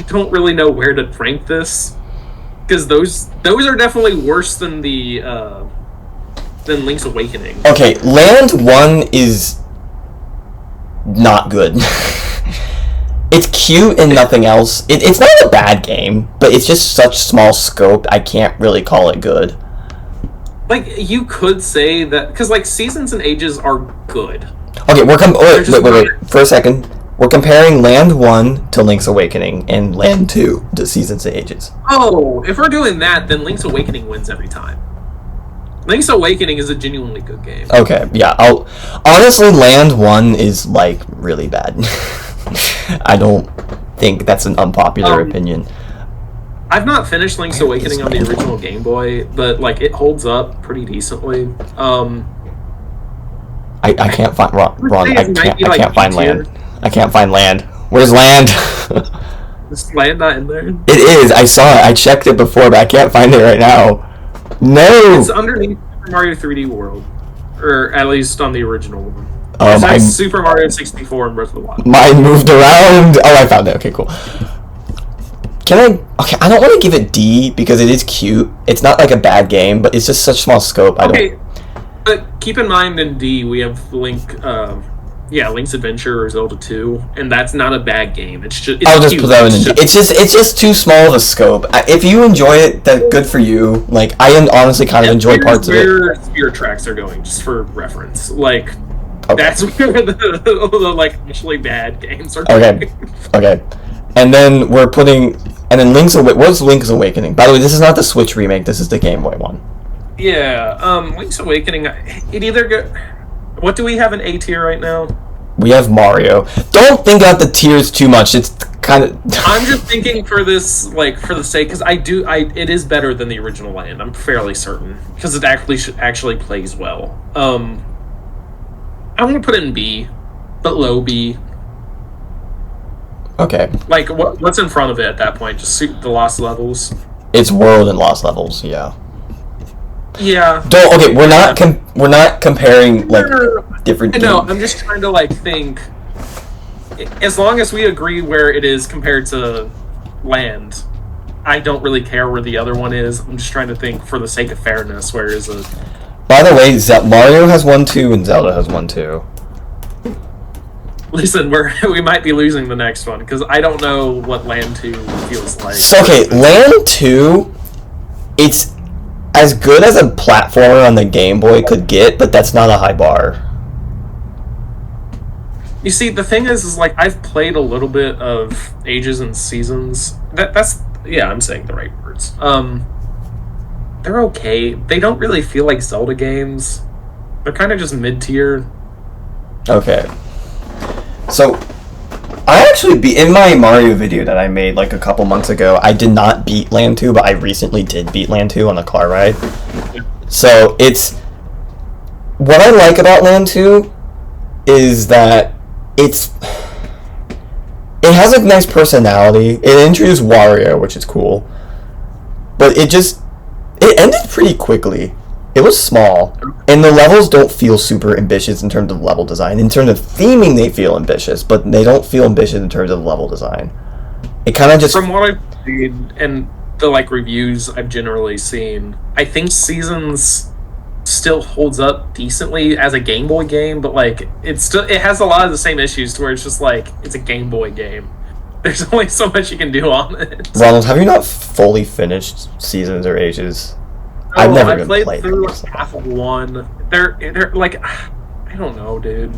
don't really know where to rank this because those are definitely worse than the than Link's Awakening. Okay, Land 1 is not good. It's cute and nothing else. It's not a bad game, but it's just such small scope. I can't really call it good. Like you could say that because like Seasons and Ages are good. Okay, wait. For a second. We're comparing Land 1 to Link's Awakening and Land 2 to Seasons and Ages. Oh, if we're doing that, then Link's Awakening wins every time. Link's Awakening is a genuinely good game. Okay, yeah. Honestly, Land 1 is, like, really bad. I don't think that's an unpopular opinion. I've not finished Link's Awakening on the original Game Boy, but, like, it holds up pretty decently. I can't find... Ron, I can't find Land. I can't find Land. Where's Land? Is Land not in there? It is. I saw it. I checked it before, but I can't find it right now. No! It's underneath Super Mario 3D World. Or at least on the original one. It's like Super Mario 64 and Breath of the Wild. Mine moved around. Oh, I found it. Okay, cool. Okay, I don't want to give it D because it is cute. It's not like a bad game, but it's just such small scope. But keep in mind in D we have Link's Adventure or Zelda 2, and that's not a bad game. I'll just put that in. It's just too small of a scope. If you enjoy it, then good for you. Like I honestly kind of enjoy parts of it. Spirit Tracks are going, just for reference. Like Okay. That's where the like actually bad games are. Okay. Okay. And then we're putting, and then what's Link's Awakening? By the way, this is not the Switch remake. This is the Game Boy one. Yeah. Link's Awakening. It either go. What do we have in A tier right now? We have Mario. Don't think about the tiers too much. It's kind of. I'm just thinking for this, like, for the sake, because it is better than the original Land. I'm fairly certain because it actually plays well. I want to put it in B, but low B. Okay. Like, what's in front of it at that point? Just the Lost Levels? It's World and Lost Levels, yeah. Yeah. Okay, we're not comparing, like, different games. No, I'm just trying to, like, think... As long as we agree where it is compared to Land, I don't really care where the other one is. I'm just trying to think, for the sake of fairness, where is it? By the way, Mario has 1-2 and Zelda has 1-2. Listen, we might be losing the next one, because I don't know what Land 2 feels like. So, okay, Land 2, it's as good as a platformer on the Game Boy could get, but that's not a high bar. You see, the thing is like, I've played a little bit of Ages and Seasons. Yeah, I'm saying the right words. They're okay. They don't really feel like Zelda games. They're kind of just mid-tier. Okay. So, I actually in my Mario video that I made like a couple months ago, I did not beat Land 2, but I recently did beat Land 2 on a car ride. So, what I like about Land 2 is that it has a nice personality. It introduced Wario, which is cool. But it ended pretty quickly. It was small, and the levels don't feel super ambitious in terms of level design. In terms of theming, they feel ambitious, but they don't feel ambitious in terms of level design. It kind of just... From what I've seen, and the, like, reviews I've generally seen, I think Seasons still holds up decently as a Game Boy game, but, like, it has a lot of the same issues to where it's just, like, it's a Game Boy game. There's only so much you can do on it. Ronald, have you not fully finished Seasons or Ages? I've never even played through half of one. They're like, I don't know, dude.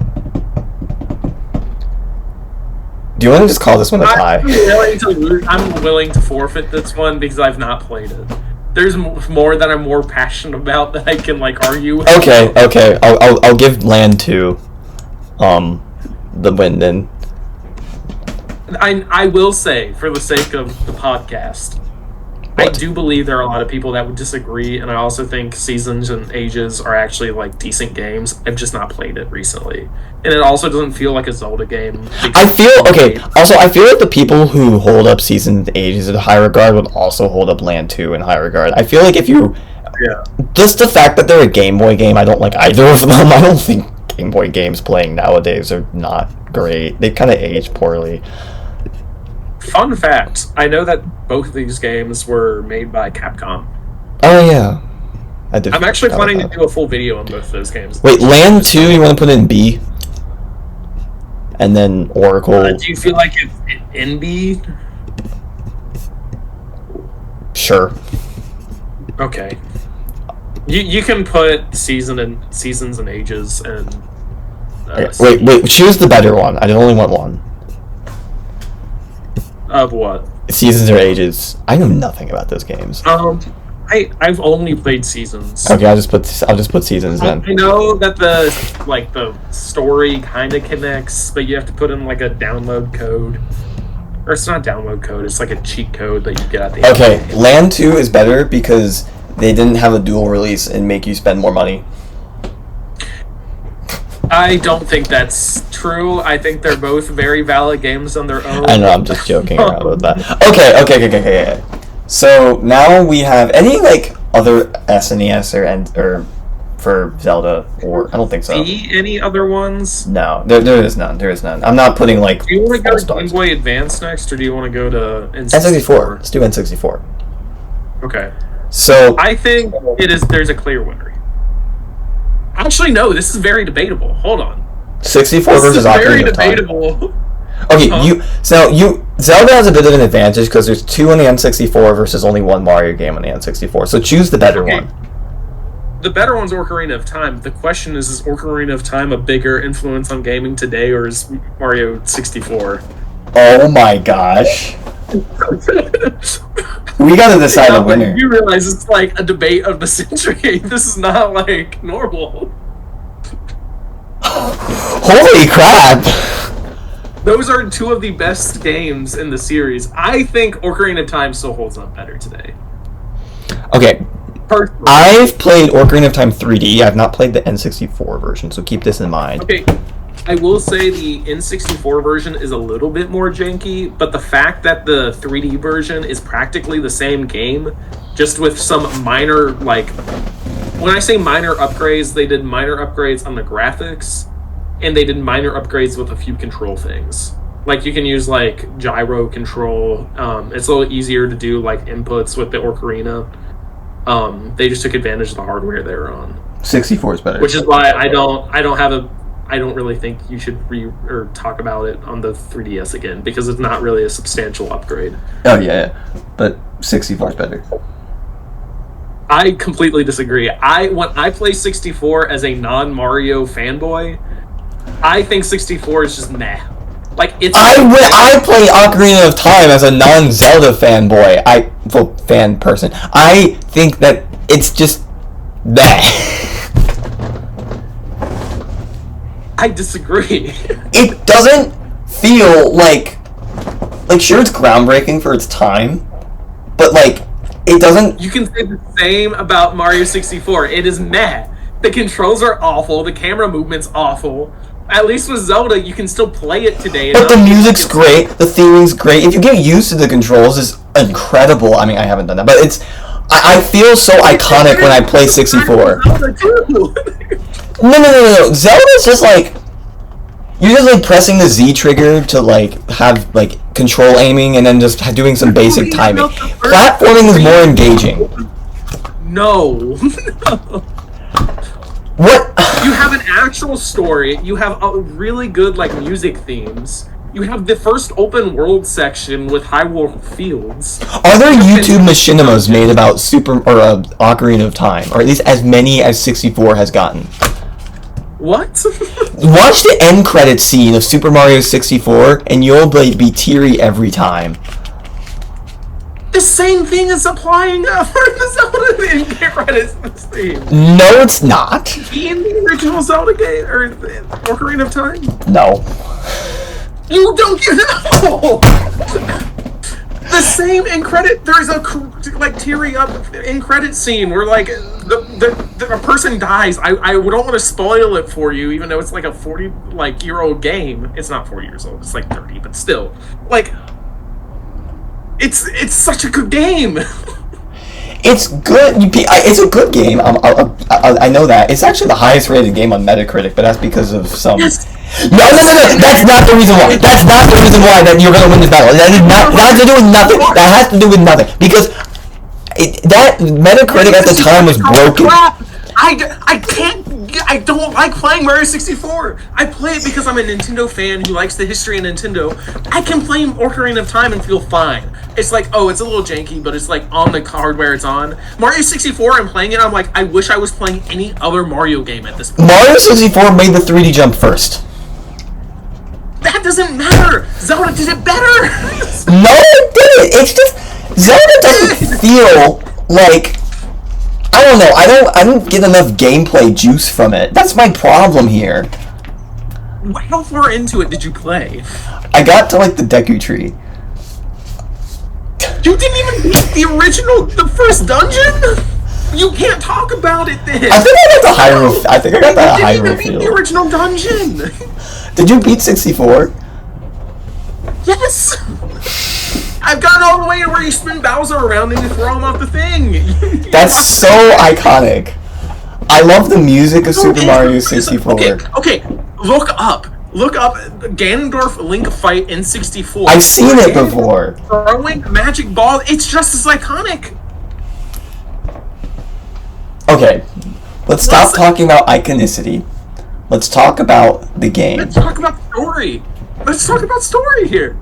Do you want to just call this one a tie? I'm willing to forfeit this one because I've not played it. There's more that I'm more passionate about that I can, like, argue with. Okay. I'll give Land 2 the win then. I will say, for the sake of the podcast, I do believe there are a lot of people that would disagree, and I also think Seasons and Ages are actually, like, decent games. I've just not played it recently. And it also doesn't feel like a Zelda game. I feel like the people who hold up Seasons and Ages in high regard would also hold up Land 2 in high regard. I feel like if you... Yeah. Just the fact that they're a Game Boy game, I don't like either of them. I don't think Game Boy games playing nowadays are not great. They kind of age poorly. Fun fact, I know that both of these games were made by Capcom. Oh, yeah. I'm actually planning to do a full video on both of those games. Wait, Land 2, you want to put in B? And then Oracle... do you feel like it's in B? Sure. Okay. You can put Seasons and Ages and... wait, choose the better one. I only want one. Of what? Seasons or Ages. I know nothing about those games. I've only played Seasons. Okay, I'll just put Seasons then. I know that the story kind of connects, but you have to put in like a download code, or it's not download code. It's like a cheat code that you get at the end. Okay, Land 2 is better because they didn't have a dual release and make you spend more money. I don't think that's true. I think they're both very valid games on their own. I know, I'm just joking around with that. Okay. So now we have any like other SNES or for Zelda, or I don't think so. Any other ones? No, there is none. There is none. I'm not putting like. Do you want to go to Game Boy Advance next, or do you want to go to N64? Let's do N64. Okay. So I think there's a clear winner. Actually, no. This is very debatable. Hold on. 64 versus Ocarina of Time. Very debatable. Okay, Zelda has a bit of an advantage because there's 2 on the N64 versus only 1 Mario game on the N64. So choose the better one. the better one's Ocarina of Time. The question is Ocarina of Time a bigger influence on gaming today, or is Mario 64? Oh my gosh. We gotta decide a winner. You realize it's like a debate of the century. This is not like normal. Holy crap! Those are two of the best games in the series. I think Ocarina of Time still holds up better today. Okay. Personally. I've played Ocarina of Time 3D. I've not played the N64 version, so keep this in mind. Okay. I will say the N64 version is a little bit more janky, but the fact that the 3D version is practically the same game, just with some minor, like, when I say minor upgrades, they did minor upgrades on the graphics, and they did minor upgrades with a few control things. Like, you can use, like, gyro control. It's a little easier to do, like, inputs with the Ocarina. They just took advantage of the hardware they were on. 64 is better. Which is why I don't really think you should talk about it on the 3DS again, because it's not really a substantial upgrade. Oh, yeah. But 64 is better. I completely disagree. When I play 64 as a non-Mario fanboy, I think 64 is just meh. Like, it's... I play Ocarina of Time as a non-Zelda fanboy. Fan person. I think that it's just meh. I disagree. It doesn't feel like sure, it's groundbreaking for its time, but like it doesn't. You can say the same about Mario 64. It is meh. The controls are awful. The camera movement's awful. At least with Zelda, you can still play it today. But the music's great. The theming's great. If you get used to the controls, it's incredible. I mean, I haven't done that, but it's. I feel so iconic when I play 64. No. Zelda's just like you're just like pressing the Z trigger to like have like control aiming and then just doing some basic timing. Platforming is more engaging. No. What? You have an actual story. You have a really good like music themes. You have the first open world section with Hyrule Fields. Are there YouTube machinimas made about Ocarina of Time, or at least as many as 64 has gotten? What? Watch the end credit scene of Super Mario 64, and you'll be teary every time. The same thing is applying for the Zelda end credits scene. No, it's not. In the original Zelda game or Ocarina of Time? No. You don't know. The same end credit. There's a like teary up end credit scene where like a person dies. I don't want to spoil it for you, even though it's like a 40-year-old game. It's not 40 years old. It's like 30, but still, like, it's such a good game. It's good. It's a good game. I know that. It's actually the highest rated game on Metacritic, but that's because of some. Yes. No. That's not the reason why. That's not the reason why that you're gonna win this battle. That has to do with nothing. That has to do with nothing because that Metacritic at the time was broken. I can't. I don't like playing Mario 64. I play it because I'm a Nintendo fan who likes the history of Nintendo. I can play Ocarina of Time and feel fine. It's like, oh, it's a little janky, but it's like on the hardware it's on. Mario 64, I'm playing it, I'm like, I wish I was playing any other Mario game at this point. Mario 64 made the 3D jump first. That doesn't matter! Zelda did it better! No, it didn't! It's just... Zelda doesn't feel like... I don't know, I don't get enough gameplay juice from it. That's my problem here. How far into it did you play? I got to, like, the Deku Tree. You didn't even beat the first dungeon? You can't talk about it then! I think I got the Hyrule... I think I got the Hyrule You didn't even beat the original dungeon! Did you beat 64? Yes! I've gotten all the way to where you spin Bowser around and you throw him off the thing. That's so iconic. I love the music of Super Mario 64. Okay. Look up Ganondorf Link fight in 64. I've seen it before. Throwing magic ball. It's just as iconic. Okay, let's stop talking about iconicity. Let's talk about the game. Let's talk about story. Let's talk about story here.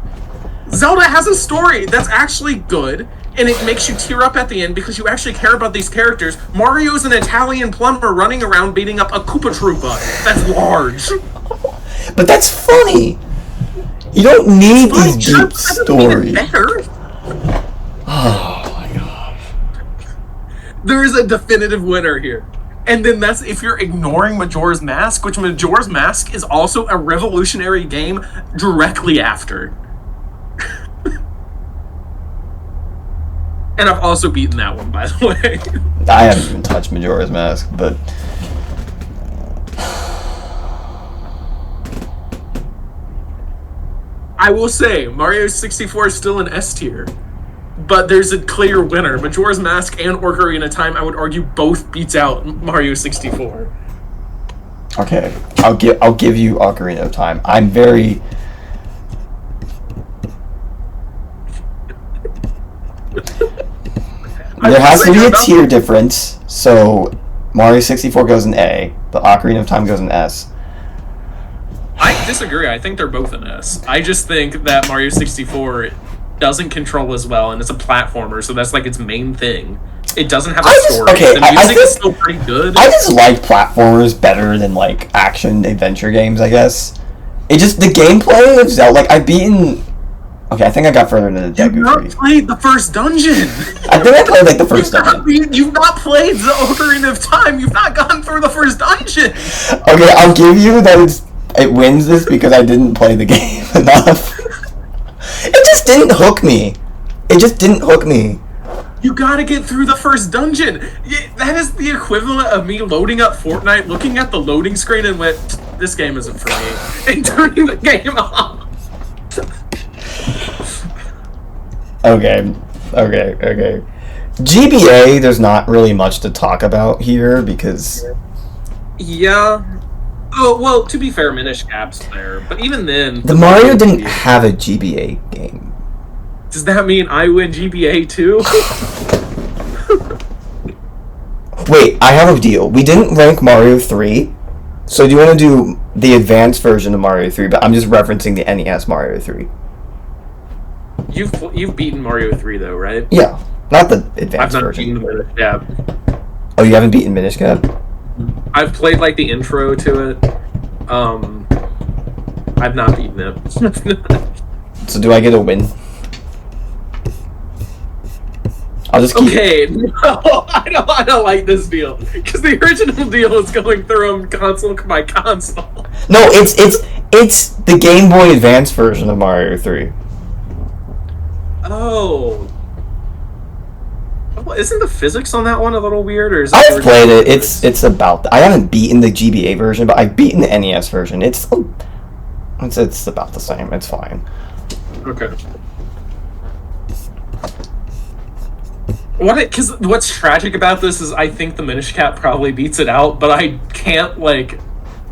Zelda has a story that's actually good. and it makes you tear up at the end because you actually care about these characters. Mario's an Italian plumber running around beating up a Koopa Troopa. That's large. But that's funny. You don't need these deep stories. Better. Oh my god. There is a definitive winner here. And then that's if you're ignoring Majora's Mask, which Majora's Mask is also a revolutionary game directly after. And I've also beaten that one, by the way. I haven't even touched Majora's Mask, but... I will say, Mario 64 is still an S tier. But there's a clear winner. Majora's Mask and Ocarina of Time, I would argue, both beats out Mario 64. Okay, I'll give you Ocarina of Time. I'm very... There has to be a tier difference, so Mario 64 goes in A, but Ocarina of Time goes in S. I disagree. I think they're both in S. I just think that Mario 64 doesn't control as well, and it's a platformer, so that's like its main thing. It doesn't have a story. Okay, the music is still pretty good. I just like platformers better than like action adventure games, I guess. It just, the gameplay of Zelda, like I've beaten... Okay, I think I got further into the Deku You've not played the first dungeon! I think I played like the first dungeon. You've not played the Ocarina of Time! You've not gone through the first dungeon! Okay, I'll give you that it wins this because I didn't play the game enough. It just didn't hook me. It just didn't hook me. You gotta get through the first dungeon! That is the equivalent of me loading up Fortnite, looking at the loading screen and went, this game isn't for me, and turning the game off. Okay. GBA, there's not really much to talk about here because... Yeah. Oh, well, to be fair, Minish Cap's there, but even then... The Mario didn't have a GBA game. Does that mean I win GBA too? Wait, I have a deal. We didn't rank Mario 3, so do you want to do the advanced version of Mario 3, but I'm just referencing the NES Mario 3. You've beaten Mario 3 though, right? Yeah, not the advanced version. I've not beaten Minish Cap. Oh, you haven't beaten Minish Cap? I've played like the intro to it. I've not beaten it. So do I get a win? I'll just keep... Okay, no, I don't like this deal because the original deal is going through them console by console. No, it's the Game Boy Advance version of Mario 3. Oh. Well, isn't the physics on that one a little weird, or is it I've played it. It's about... I haven't beaten the GBA version, but I've beaten the NES version. It's about the same. It's fine. Okay. Because what's tragic about this is I think the Minish Cap probably beats it out, but I can't, like...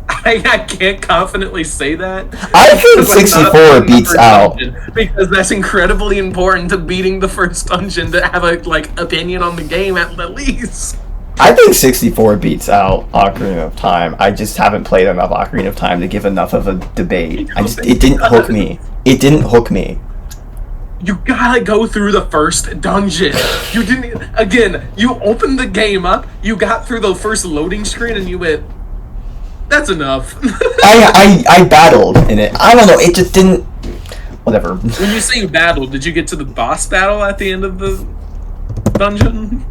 I can't confidently say that. I think 64 beats out. Because that's incredibly important to beating the first dungeon to have a opinion on the game at the least. I think 64 beats out Ocarina of Time. I just haven't played enough Ocarina of Time to give enough of a debate. It didn't hook me. It didn't hook me. You gotta go through the first dungeon. You didn't. Again, you opened the game up. You got through the first loading screen, and you went. That's enough. I battled in it. I don't know. It just didn't. Whatever. When you say you battled, did you get to the boss battle at the end of the dungeon,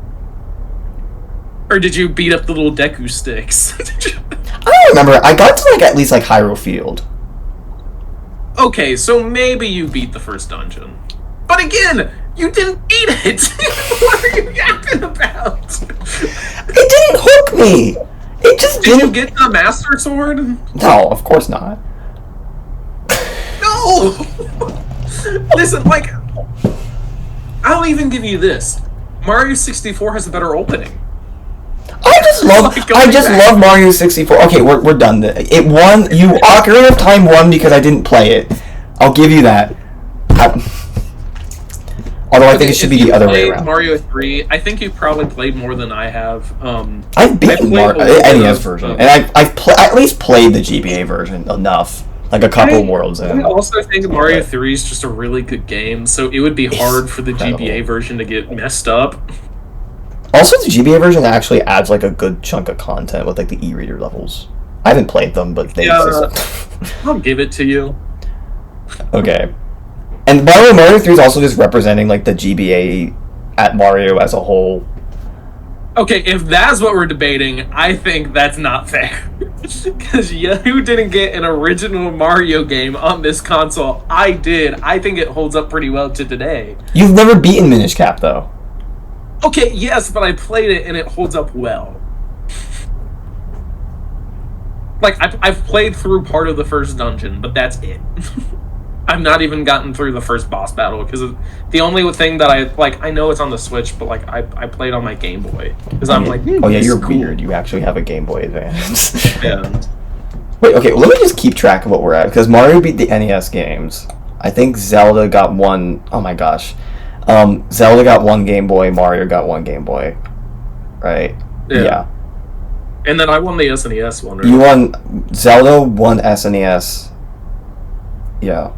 or did you beat up the little Deku sticks? I don't remember. I got to at least Hyrule Field. Okay, so maybe you beat the first dungeon, but again, you didn't beat it. What are you yapping about? It didn't hook me. It just didn't. Did you get the Master Sword? No, of course not. No! Listen, I'll even give you this. Mario 64 has a better opening. I just love Mario 64. Okay, we're done. It won. Ocarina of Time won because I didn't play it. I'll give you that. Although I think it should be the other way around. Mario 3, I think you've probably played more than I have. I've beaten NES version, and I've at least played the GBA version enough. like a couple worlds in. I also think Mario 3 is just a really good game, so it would be hard for the GBA version to get messed up. Also, the GBA version actually adds like a good chunk of content with like the e-reader levels. I haven't played them, but they exist. I'll give it to you. Okay. And by the way, Mario 3 is also just representing like the GBA at Mario as a whole. Okay, if that's what we're debating, I think that's not fair. Because Yahoo didn't get an original Mario game on this console. I did. I think it holds up pretty well to today. You've never beaten Minish Cap, though. Okay, yes, but I played it and it holds up well. Like, I've played through part of the first dungeon, but that's it. I've not even gotten through the first boss battle, because the only thing that I know it's on the Switch, but, like, I played on my Game Boy. Because I'm like, oh yeah, you're weird. You actually have a Game Boy Advance. Yeah. Wait, okay, well, let me just keep track of what we're at, because Mario beat the NES games. I think Zelda got one, oh my gosh. Zelda got one Game Boy, Mario got one Game Boy. Right? Yeah. And then I won the SNES one, right? You won, Zelda won SNES. Yeah.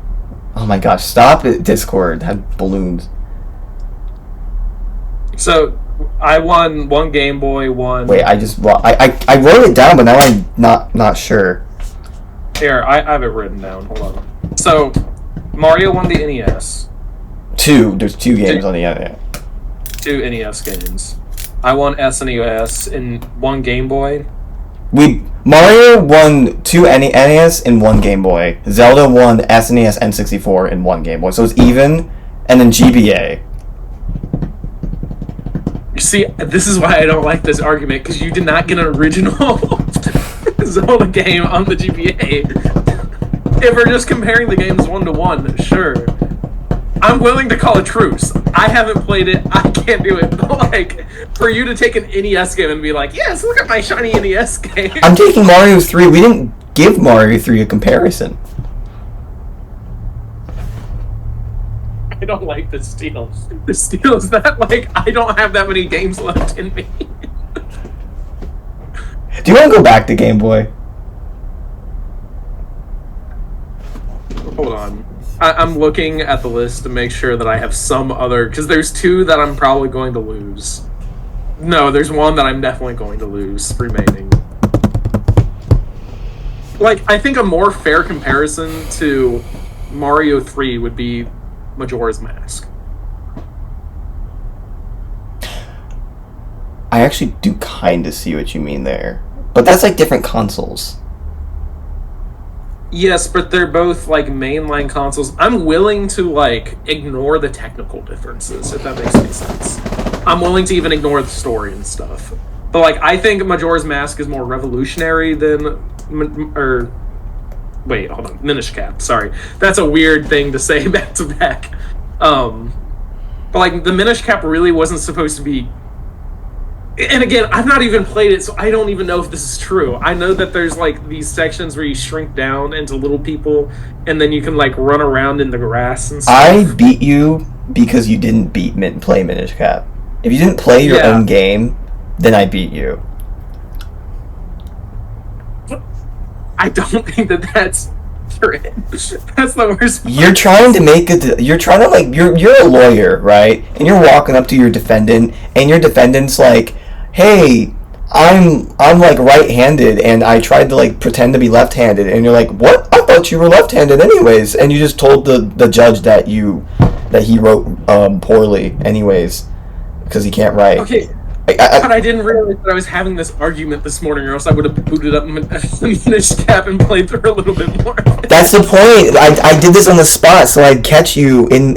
Oh my gosh, stop it, Discord. Had balloons. So, I won one Game Boy, one... Wait, I wrote it down, but now I'm not sure. Here, I have it written down. Hold on. So, Mario won the NES. There's two games on the NES. Two NES games. I won SNES and one Game Boy. Mario won two NES and one Game Boy. Zelda won SNES N64 and one Game Boy. So it's even, and then GBA. You see, this is why I don't like this argument, because you did not get an original Zelda game on the GBA. If we're just comparing the games 1-to-1, sure. I'm willing to call a truce. I haven't played it. I can't do it. But, like, for you to take an NES game and be like, yes, look at my shiny NES game. I'm taking Mario 3. We didn't give Mario 3 a comparison. I don't like the steal. The steal is that, like, I don't have that many games left in me. Do you want to go back to Game Boy? Hold on. I'm looking at the list to make sure that I have some other... Because there's two that I'm probably going to lose. No, there's one that I'm definitely going to lose remaining. Like, I think a more fair comparison to Mario 3 would be Majora's Mask. I actually do kind of see what you mean there. But that's like different consoles. Yes, but they're both, like, mainline consoles. I'm willing to, like, ignore the technical differences, if that makes any sense. I'm willing to even ignore the story and stuff. But, like, I think Majora's Mask is more revolutionary than... Wait, hold on. Minish Cap, sorry. That's a weird thing to say back to back. But, like, the Minish Cap really wasn't supposed to be... And again, I've not even played it, so I don't even know if this is true. I know that there's, like, these sections where you shrink down into little people, and then you can, like, run around in the grass and stuff. I beat you because you didn't play Minish Cap. If you didn't play your own game, then I beat you. I don't think that that's true. That's the worst part. You're trying to make you're a lawyer, right? And you're walking up to your defendant, and your defendant's like, hey, I'm like right-handed, and I tried to like pretend to be left-handed, and you're like, what? I thought you were left-handed anyways, and you just told the judge that he wrote poorly anyways because he can't write. Okay, but I didn't realize that I was having this argument this morning, or else I would have booted up Minish Cap and played through a little bit more. That's the point. I did this on the spot, so I'd catch you in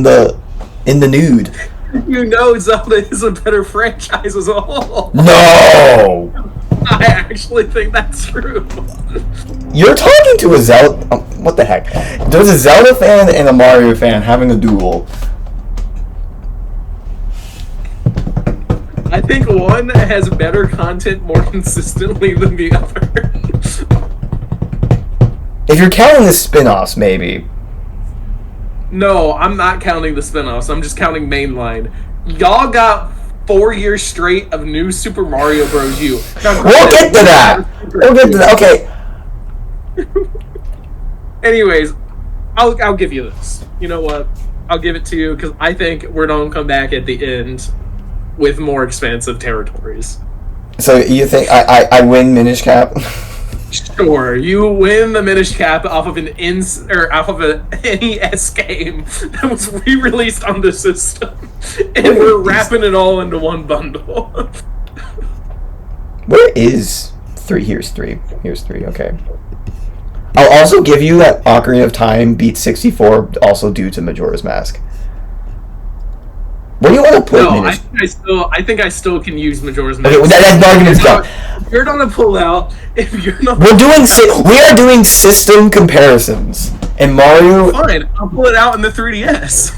the nude. You know Zelda is a better franchise as a whole. No! I actually think that's true. You're talking to a Zelda... what the heck? There's a Zelda fan and a Mario fan having a duel. I think one has better content more consistently than the other. If you're counting the spin-offs, maybe. No, I'm not counting the spin-offs. I'm just counting mainline. Y'all got 4 years straight of new Super Mario Bros. U. Now, We'll get to that. Okay. Anyways, I'll give you this. You know what? I'll give it to you because I think we're gonna come back at the end with more expansive territories. So you think I win Minish Cap? Sure, you win the Minish Cap off of an NES game that was re-released on the system, and we're wrapping it all into one bundle. Where is 3? Here's 3. Here's 3. Okay. I'll also give you that Ocarina of Time beat 64, also due to Majora's Mask. Where do you want to put Minish? I think I still can use Majora's Mask. Okay, that argument's done. You're gonna pull out if you're not. We are doing system comparisons, and Mario. Fine, I'll pull it out in the 3DS.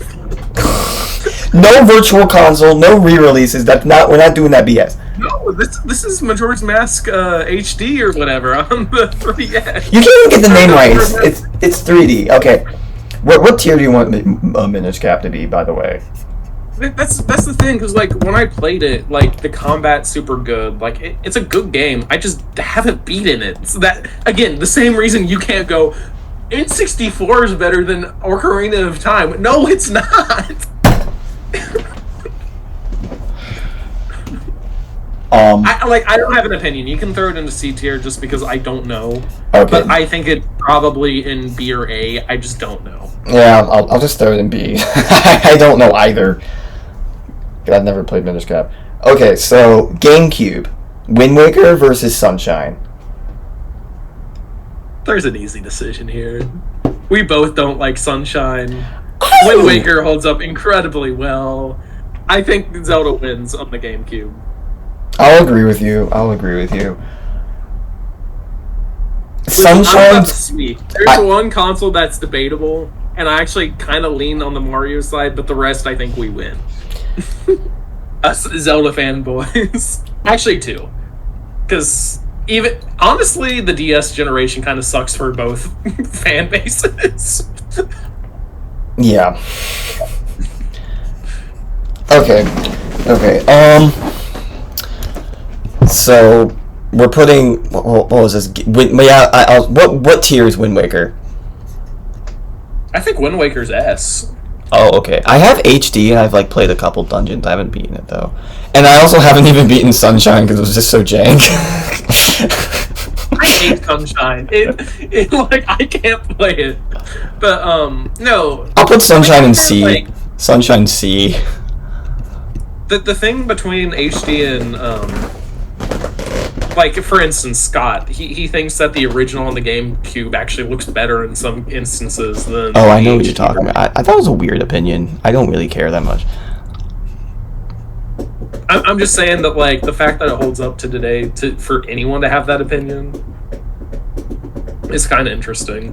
No virtual console, no re-releases. We're not doing that BS. No, this is Majora's Mask HD or whatever on the 3DS. You can't even get the name right. It's 3D. Okay. What tier do you want Minish Cap to be, by the way? That's the thing, because like when I played it, like the combat's super good. Like it's a good game. I just haven't beaten it. So that again, the same reason you can't go. N64 is better than Ocarina of Time. No, it's not. I don't have an opinion. You can throw it into C tier just because I don't know. Okay. But I think it's probably in B or A. I just don't know. Yeah, I'll just throw it in B. I don't know either. I've never played Minish Cap. Okay, so GameCube, Wind Waker versus Sunshine. There's an easy decision here. We both don't like Sunshine. Wind Waker holds up incredibly well. I think Zelda wins on the GameCube. I'll agree with you. Sunshine. There's one console that's debatable, and I actually kind of lean on the Mario side, but the rest I think we win. Us Zelda fanboys. Actually, 2. Because even honestly, the DS generation kind of sucks for both fan bases. Yeah. Okay. So we're putting what was this? What tier is Wind Waker? I think Wind Waker's S. Oh, okay. I have HD and I've played a couple dungeons. I haven't beaten it though, and I also haven't even beaten Sunshine because it was just so jank. I hate Sunshine. It I can't play it. But no. I'll put Sunshine in C. Sunshine C. The thing between HD and for instance, Scott, he thinks that the original on the GameCube actually looks better in some instances than. Oh, I know what you're talking about. I thought it was a weird opinion. I don't really care that much. I'm just saying that the fact that it holds up to today for anyone to have that opinion is kind of interesting.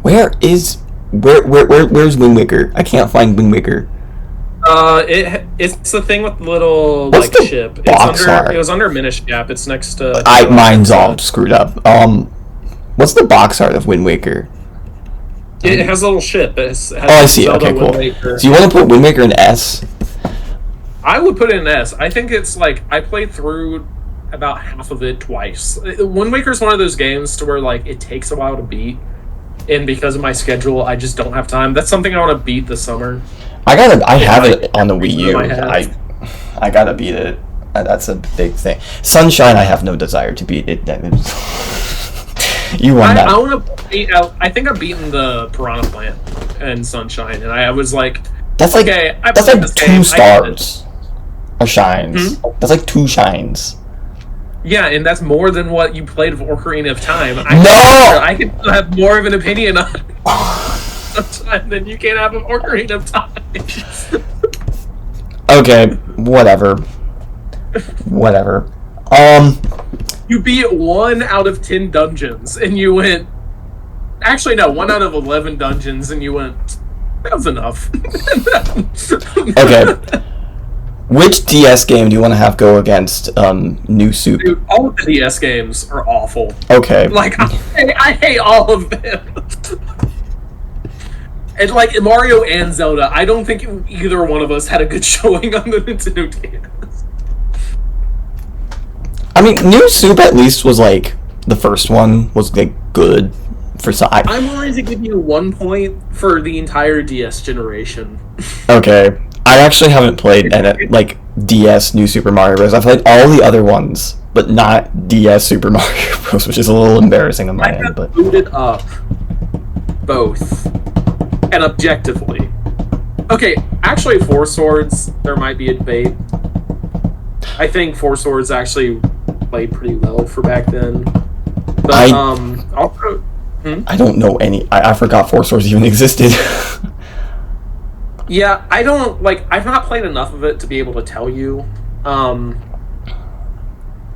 Where's Wind Waker? I can't find Wind Waker. It's the thing with the little ship. It was under Minish Cap. It's next to. Mine's all screwed up. What's the box art of Wind Waker? It has a little ship. I see. Zelda, okay, cool. So you want to put Wind Waker in S? I would put it in S. I think it's I played through about half of it twice. Wind Waker is one of those games to where it takes a while to beat, and because of my schedule, I just don't have time. That's something I want to beat this summer. I have it on the Wii U. I gotta beat it. That's a big thing. Sunshine, I have no desire to beat it. You won that. I want to beat. I think I've beaten the Piranha Plant and Sunshine, and I was like, that's okay, that's 2 stars or shines. That's 2 shines. Yeah, and that's more than what you played of Ocarina of Time. I could have more of an opinion on Sunshine than you can have of Ocarina of Time. Okay, whatever. You beat 1 out of 10 dungeons, and you went. Actually, no, 1 out of 11 dungeons, and you went. That was enough. Okay. Which DS game do you want to have go against New Soup? Dude, all of the DS games are awful. Okay. I hate all of them. And Mario and Zelda, I don't think either one of us had a good showing on the Nintendo DS. I mean, New Soup at least was the first one was good. For some, I'm willing to give you 1 point for the entire DS generation. okay, I actually haven't played like DS New Super Mario Bros. I've played all the other ones, but not DS Super Mario Bros., which is a little embarrassing on my end. But booted up both, and objectively. Okay, actually, Four Swords, there might be a debate. I think Four Swords actually played pretty well for back then. But also, I don't know any. I forgot Four Swords even existed. Yeah, I don't I've not played enough of it to be able to tell you. And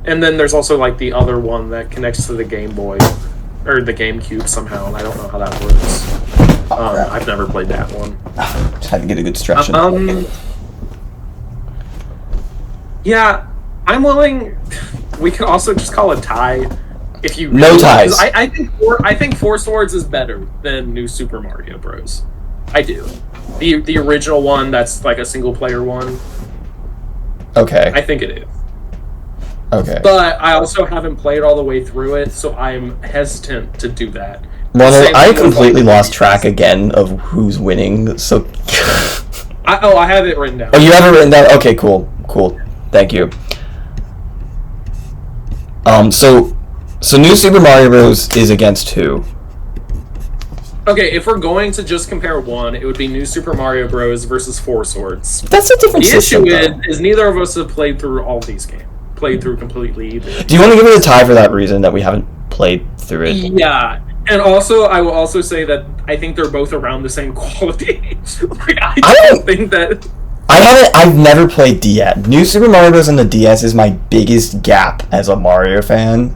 then there's also like the other one that connects to the Game Boy or the GameCube somehow, and I don't know how that works. I've never played that one. Just had to get a good stretch in. Yeah, I'm willing. We can also just call it tie. If you no ties. I think Four Swords is better than New Super Mario Bros. I do. The original one that's like a single player one. Okay. I think it is. Okay. But I also haven't played all the way through it, so I'm hesitant to do that. Ronald, I completely lost track again of who's winning, so... I have it written down. Oh, you have it written down? Okay, cool. Thank you. So New Super Mario Bros. Is against who? Okay, if we're going to just compare one, it would be New Super Mario Bros. Versus Four Swords. That's a different system, The issue is neither of us have played through all these games. Played through completely either. Do you want to give it a tie for that reason that we haven't played through it? Yeah, and also I will also say that I think they're both around the same quality. I don't think that. I've never played DS. New Super Mario Bros. On the DS is my biggest gap as a Mario fan.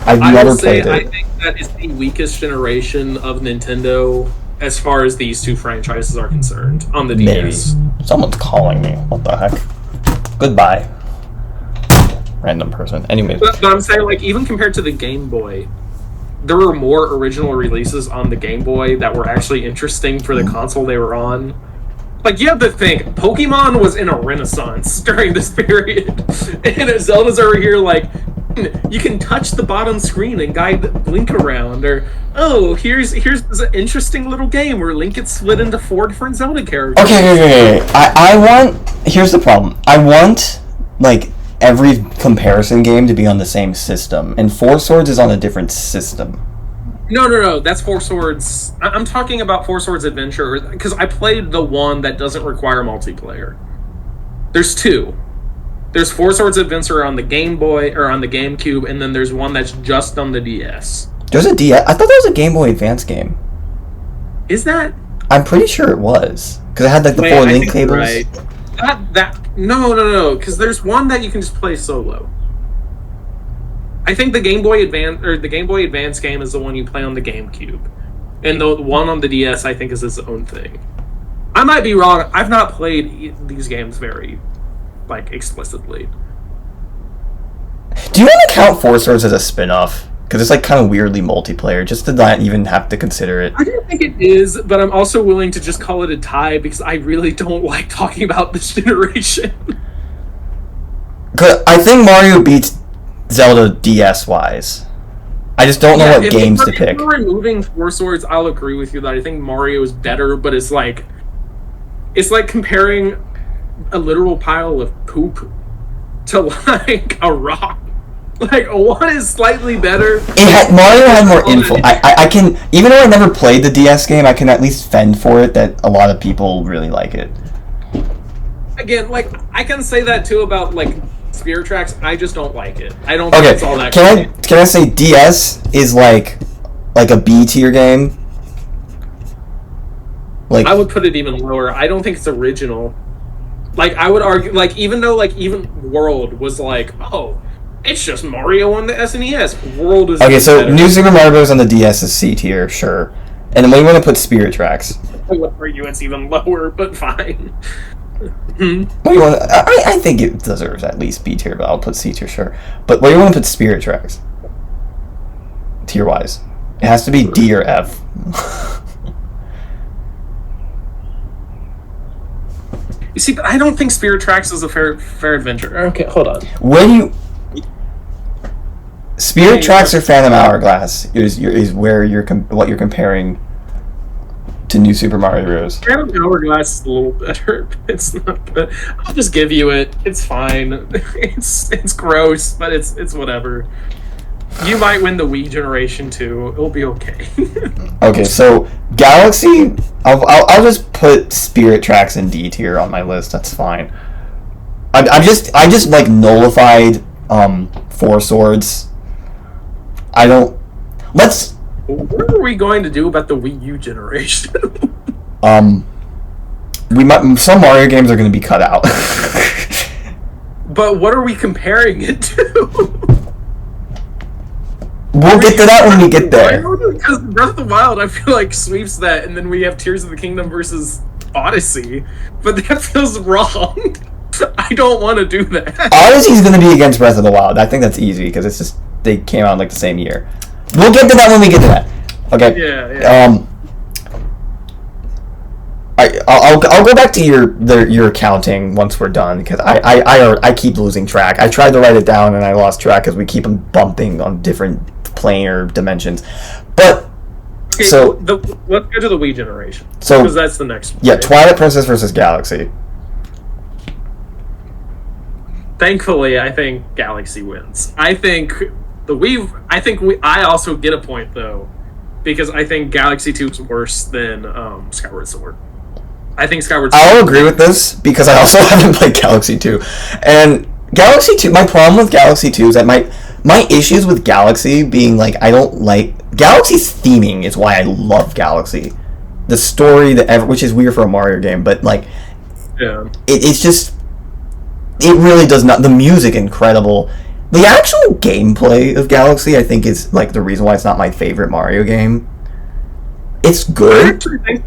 I've never played it. I think that is the weakest generation of Nintendo as far as these two franchises are concerned on the DS. Maybe. Someone's calling me. What the heck? Goodbye. Random person. Anyways. But I'm saying, even compared to the Game Boy, there were more original releases on the Game Boy that were actually interesting for the console they were on. You have to think, Pokemon was in a renaissance during this period. And Zelda's over here you can touch the bottom screen and guide Link around, or here's this interesting little game where Link gets split into 4 different Zelda characters. Okay. Here's the problem. I want every comparison game to be on the same system, and Four Swords is on a different system. No, that's Four Swords. I'm talking about Four Swords Adventure, because I played the one that doesn't require multiplayer. There's 2. There's Four Swords Adventure on the Game Boy, or on the GameCube, and then there's one that's just on the DS. There's a DS? I thought that was a Game Boy Advance game. Is that? I'm pretty sure it was, because it had the 4 link cables. Right. No, because there's one that you can just play solo. I think the Game Boy Advance game is the one you play on the GameCube, and the one on the DS I think is its own thing. I might be wrong. I've not played these games very explicitly. Do you want to count Four Swords as a spin-off? Because it's kind of weirdly multiplayer, just to not even have to consider it. I don't think it is, but I'm also willing to just call it a tie because I really don't like talking about this generation. Cause I think Mario beats Zelda DS-wise. I just don't know what games to pick. If we're removing Four Swords, I'll agree with you that I think Mario is better, but it's like comparing a literal pile of poop to a rock. One is slightly better. Mario had more info. I can, even though I never played the DS game, I can at least fend for it that a lot of people really like it. Again, I can say that too about Spirit Tracks. I just don't like it. I don't think it's all that great. Can I say DS is like a B tier game? I would put it even lower. I don't think it's original. I would argue, even though even World was it's just Mario on the SNES. World is okay. So better. New Super Mario Bros. On the DS is C tier, sure. And then when you want to put Spirit Tracks, I would argue it's even lower, but fine. What do you want? I think it deserves at least B tier, but I'll put C tier, sure. But where do you want to put Spirit Tracks? Tier wise, it has to be D or F. You see, but I don't think Spirit Tracks is a fair adventure. Okay, hold on. When you Spirit Tracks or Phantom Hourglass is where what you're comparing to New Super Mario Bros. Phantom Hourglass is a little better. It's not good. I'll just give you it. It's fine. It's gross, but it's whatever. You might win the Wii generation too. It'll be okay. Okay, so Galaxy, I'll just put Spirit Tracks in D tier on my list. That's fine. I just like nullified Four Swords. I don't. Let's. What are we going to do about the Wii U generation? We might, some Mario games are going to be cut out. But what are we comparing it to? We'll get to that when we get there. Because Breath of the Wild, I feel like sweeps that, and then we have Tears of the Kingdom versus Odyssey. But that feels wrong. I don't want to do that. Odyssey's going to be against Breath of the Wild. I think that's easy because it's just they came out like the same year. We'll get to that when we get to that. Okay. Yeah. I'll go back to your counting once we're done because I keep losing track. I tried to write it down and I lost track because we keep them bumping on different planar dimensions. But okay, so let's go to the Wii generation. So because that's the next one. Yeah, right? Twilight Princess versus Galaxy. Thankfully, I think Galaxy wins. I think the Wii. I also get a point though, because I think Galaxy 2 is worse than Skyward Sword. I think Skyward Sword. I'll agree with this because I also haven't played Galaxy 2. And Galaxy 2, my problem with Galaxy 2 is that my issues with Galaxy being like, I don't like... Galaxy's theming is why I love Galaxy. The story, which is weird for a Mario game, but like... Yeah. It's just... It really does not... The music, incredible. The actual gameplay of Galaxy, I think, is like the reason why it's not my favorite Mario game. It's good. I actually think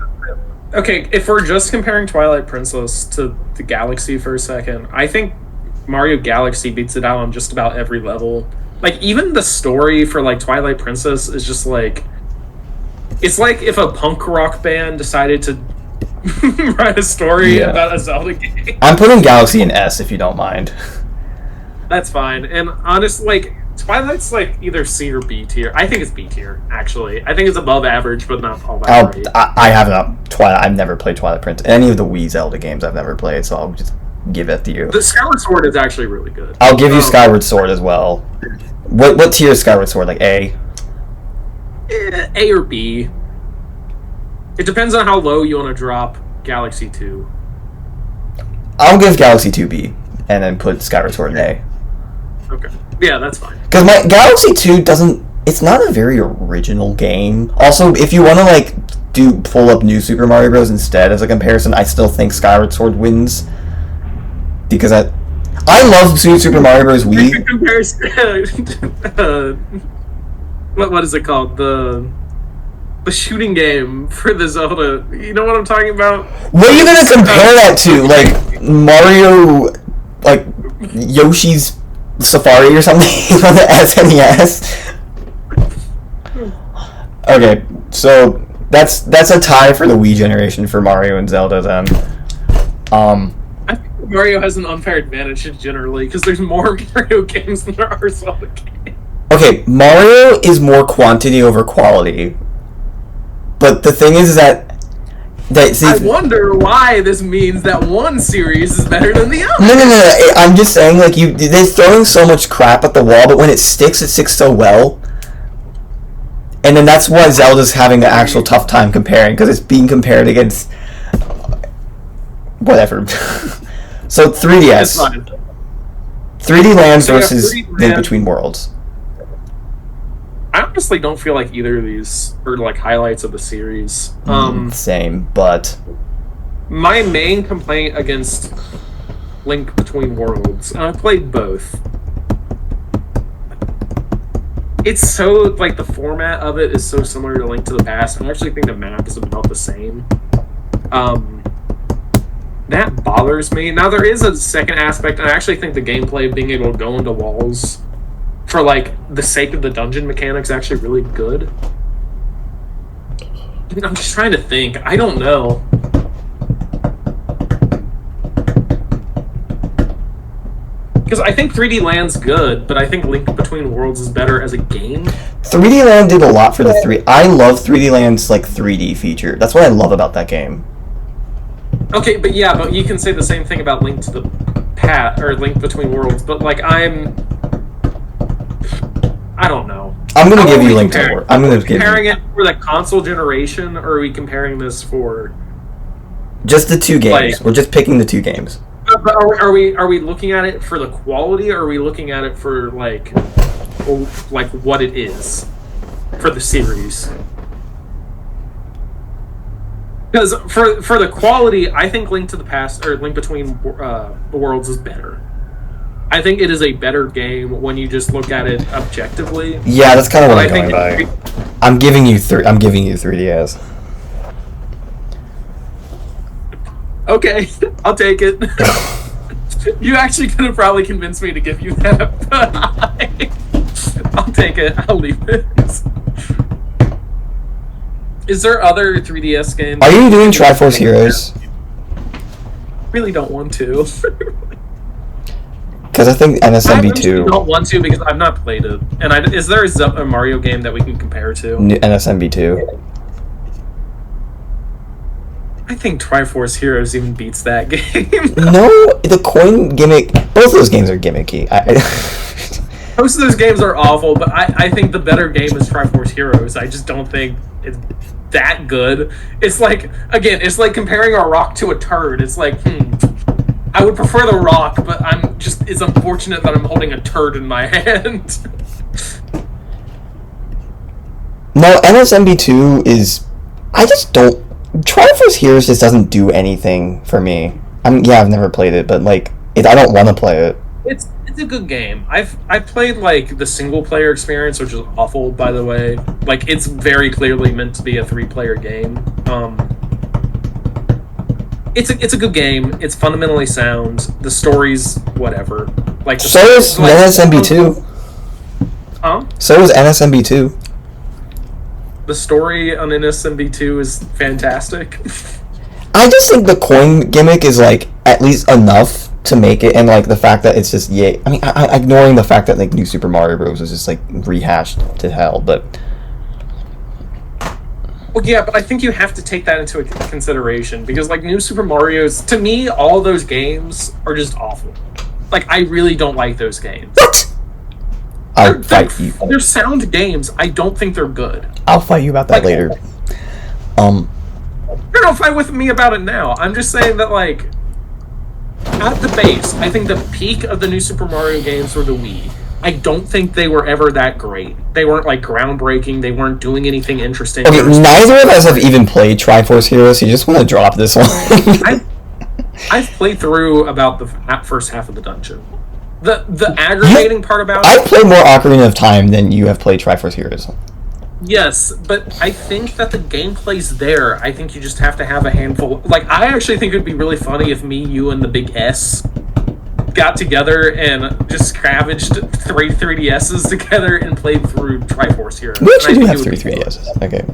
okay, if we're just comparing Twilight Princess to the Galaxy for a second, I think Mario Galaxy beats it out on just about every level. Like, even the story for, like, Twilight Princess is just, like... It's like if a punk rock band decided to write a story about a Zelda game. I'm putting Galaxy in S, if you don't mind. That's fine. And honestly, like, Twilight's, like, either C or B tier. I think it's B tier, actually. I think it's above average, but not all that great. I have not... Twilight. I've never played Twilight Princess. Any of the Wii Zelda games I've never played, so I'll just give it to you. The Skyward Sword is actually really good. I'll give you Skyward Sword as well. What tier is Skyward Sword? Like A? A or B. It depends on how low you want to drop Galaxy 2. I'll give Galaxy 2 B, and then put Skyward Sword in A. Okay. Yeah, that's fine. Because my Galaxy 2 doesn't... It's not a very original game. Also, if you want to, like, pull up New Super Mario Bros. Instead as a comparison, I still think Skyward Sword wins. Because I love Super Mario Bros. Wii. What is it called? The shooting game for the Zelda. You know what I'm talking about? What are you going to compare that to? Like, Mario... Like, Yoshi's Safari or something on the SNES? Okay, so that's a tie for the Wii generation for Mario and Zelda then. I think Mario has an unfair advantage generally because there's more Mario games than there are Zelda games. Okay, Mario is more quantity over quality. But the thing is that see, I wonder why this means that one series is better than the other. No. I'm just saying, like, they're throwing so much crap at the wall, but when it sticks so well. And then that's why Zelda's having an actual tough time comparing, because it's being compared against... Whatever. So, 3DS. 3D Land versus Link Between Worlds. I honestly don't feel like either of these are, like, highlights of the series. Same, but... My main complaint against Link Between Worlds, and I played both... It's so, like, the format of it is so similar to Link to the Past, and I actually think the map is about the same. That bothers me. Now, there is a second aspect, and I actually think the gameplay of being able to go into walls for, like, the sake of the dungeon mechanics is actually really good. I'm just trying to think. I don't know. Because I think 3D Land's good, but I think Link Between Worlds is better as a game. 3D Land did a lot for the 3. I love 3D Land's like 3D feature. That's what I love about that game. Okay, but you can say the same thing about Link to the Past or Link Between Worlds. But like I don't know. I'm gonna give you Link to Worlds. I'm gonna comparing it for the console generation, or are we comparing this for just the 2 games? We're just picking the 2 games. But are we looking at it for the quality, or are we looking at it for like what it is for the series? Because for the quality, I think Link to the Past or Link Between Worlds is better. I think it is a better game when you just look at it objectively. Yeah, that's kind of what I'm going by. I'm giving you 3DS. Okay, I'll take it. You actually could have probably convinced me to give you that, but I'll take it. I'll leave it. Is there other 3DS games? Are you doing Triforce Heroes? Really don't want to. Because I think NSMB2. I don't want to because I've not played it. And is there a Mario game that we can compare to? NSMB2. I think Triforce Heroes even beats that game. No, the coin gimmick. Both those games are gimmicky. Most of those games are awful, but I think the better game is Triforce Heroes. I just don't think it's that good. It's like, again, it's like comparing a rock to a turd. It's like, I would prefer the rock, but it's unfortunate that I'm holding a turd in my hand. No, NSMB2 is... I just don't... Triforce Heroes just doesn't do anything for me. I've never played it, but like, I don't want to play it. It's a good game. I've played like the single player experience, which is awful, by the way. Like, it's very clearly meant to be a 3-player game. It's a good game. It's fundamentally sound. The story's whatever. Like, so is NSMB2. Huh? So is NSMB2. The story on NSMB2 is fantastic. I just think the coin gimmick is like at least enough to make it, and like the fact that it's just I mean, ignoring the fact that like New Super Mario Bros. Is just like rehashed to hell, but. Well, yeah, but I think you have to take that into consideration because like New Super Mario's, to me, all those games are just awful. Like, I really don't like those games. What? I'll fight you. They're sound games. I don't think they're good. I'll fight you about that later. Don't fight with me about it now. I'm just saying that, like, at the base, I think the peak of the New Super Mario games were the Wii. I don't think they were ever that great. They weren't, like, groundbreaking. They weren't doing anything interesting. Okay, neither of us have even played Triforce Heroes, so you just want to drop this one. I've played through about the first half of the dungeon. The aggravating part about it... I've played more Ocarina of Time than you have played Triforce Heroes. Yes, but I think that the gameplay's there. I think you just have to have a handful... Like, I actually think it would be really funny if me, you, and the big S got together and just scavenged 3 3DSs together and played through Triforce Heroes. We actually do have 3 3DSs. Okay.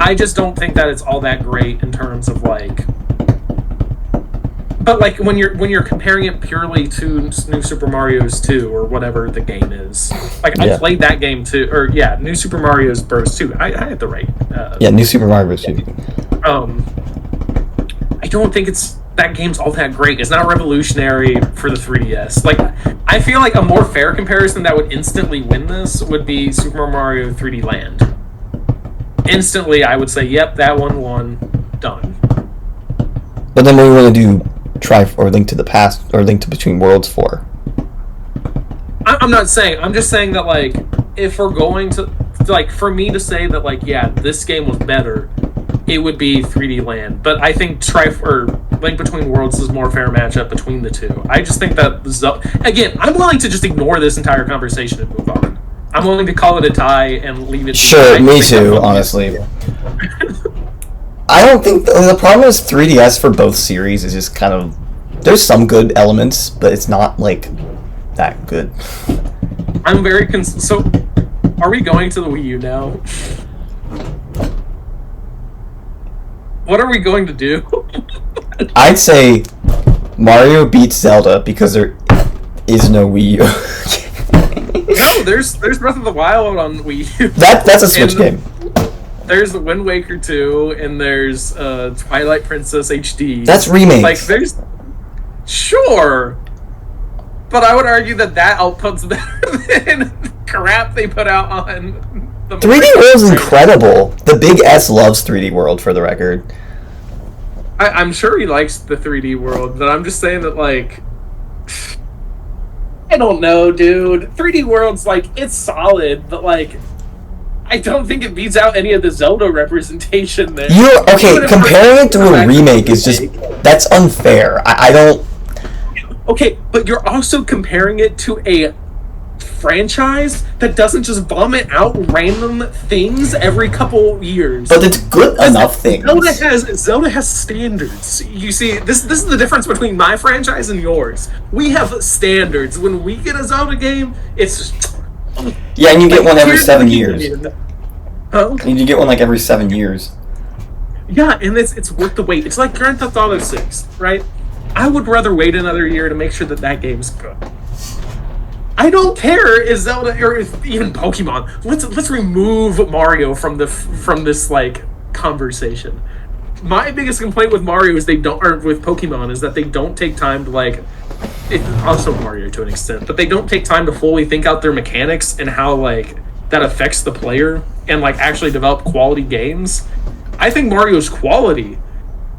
I just don't think that it's all that great in terms of, like... But like when you're comparing it purely to New Super Mario's 2 or whatever the game is, like I played that game too, or New Super Mario's Bros 2. I had the right. New Super Mario Bros 2. I don't think that game's all that great. It's not revolutionary for the 3DS. Like, I feel like a more fair comparison that would instantly win this would be Super Mario 3D Land. Instantly, I would say, yep, that one won. Done. But then we want to do or Link to the Past or Link to Between Worlds 4. I'm not saying. I'm just saying that, like, if we're going to, like, for me to say that, like, yeah, this game was better, it would be 3D Land. But I think Link Between Worlds is more fair matchup between the two. I just think that again, I'm willing to just ignore this entire conversation and move on. I'm willing to call it a tie and leave it. Sure, me too, honestly. I don't think the problem is 3DS for both series is just kind of, there's some good elements, but it's not like that good. I'm very so are we going to the Wii U now? What are we going to do? I'd say Mario beats Zelda because there is no Wii U. No, there's Breath of the Wild on Wii U. That's a Switch game. There's Wind Waker 2, and there's Twilight Princess HD. That's remakes. Like, there's... Sure! But I would argue that output's better than crap they put out on... the 3D World's incredible. The Big S loves 3D World, for the record. I'm sure he likes the 3D World, but I'm just saying that, like... I don't know, dude. 3D World's, like, it's solid, but, like... I don't think it beats out any of the Zelda representation there. Comparing it to a remake is just... That's unfair. I don't... Okay, but you're also comparing it to a franchise that doesn't just vomit out random things every couple years. But it's good enough things. Zelda has standards. You see, this is the difference between my franchise and yours. We have standards. When we get a Zelda game, it's... Yeah, and you get one every 7 years. Huh? And you get one like every 7 years. Yeah, and it's worth the wait. It's like Grand Theft Auto 6, right? I would rather wait another year to make sure that game's good. I don't care if Zelda or if even Pokemon. Let's remove Mario from this like conversation. My biggest complaint with Mario is with Pokemon is that they don't take time to like. Also Mario to an extent, but they don't take time to fully think out their mechanics and how like that affects the player and like actually develop quality games. I think Mario's quality,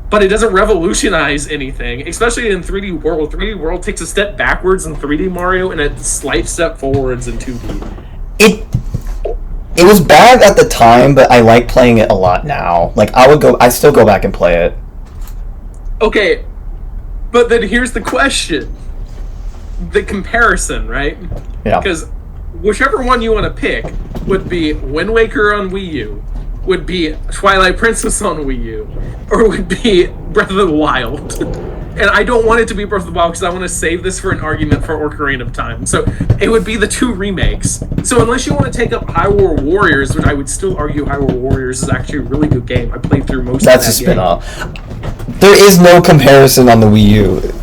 but it doesn't revolutionize anything, especially in 3D World. 3D World takes a step backwards in 3D Mario and a slight step forwards in 2D. It was bad at the time, but I like playing it a lot now. Like I still go back and play it. Okay, but then here's the question. The comparison, right? Yeah. Because whichever one you want to pick would be Wind Waker on Wii U, would be Twilight Princess on Wii U, or would be Breath of the Wild. And I don't want it to be Breath of the Wild because I want to save this for an argument for Ocarina of Time. So it would be the two remakes. So unless you want to take up Hyrule Warriors, which I would still argue Hyrule Warriors is actually a really good game. I played through most of that game. That's a spin-off. There is no comparison on the Wii U.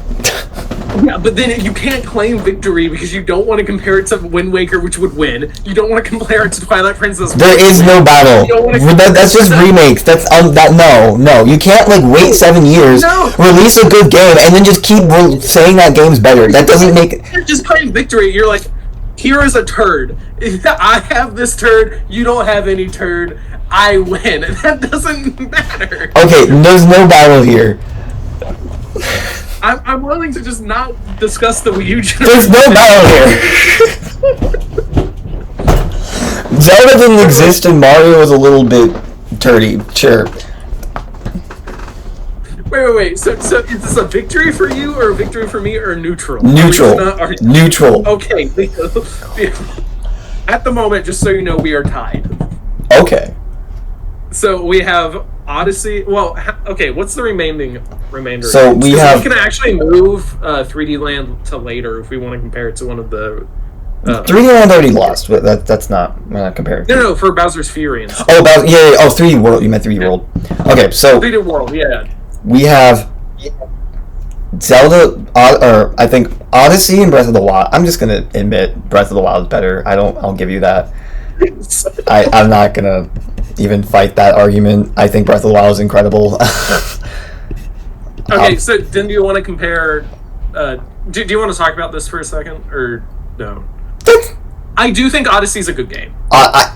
Yeah, but then you can't claim victory because you don't want to compare it to Wind Waker, which would win. You don't want to compare it to Twilight Princess. There is no battle. That's just remakes. That's no. You can't like wait 7 years, release a good game, and then just keep saying that game's better. That doesn't make. You're just claiming victory. You're like, here is a turd. I have this turd. You don't have any turd. I win. That doesn't matter. Okay, there's no battle here. I'm willing to just not discuss the Wii U generation. There's no battle here. Zelda didn't exist and Mario was a little bit turdy. Sure. Wait. So is this a victory for you or a victory for me or neutral? Neutral. Okay. At the moment, just so you know, we are tied. Okay. So we have Odyssey. Well, okay. What's the remainder? So we can actually move 3D Land to later if we want to compare it to one of the. 3D Land already lost, but we're not comparing. No, for Bowser's Fury. Oh, yeah. Oh, 3D World. You meant 3D World. Okay, so 3D World. Yeah. We have Zelda, or I think Odyssey and Breath of the Wild. I'm just gonna admit Breath of the Wild is better. I'll give you that. I'm not gonna even fight that argument. I think Breath of the Wild is incredible. Okay, so then do you want to compare... do you want to talk about this for a second, or no? I do think Odyssey's a good game. I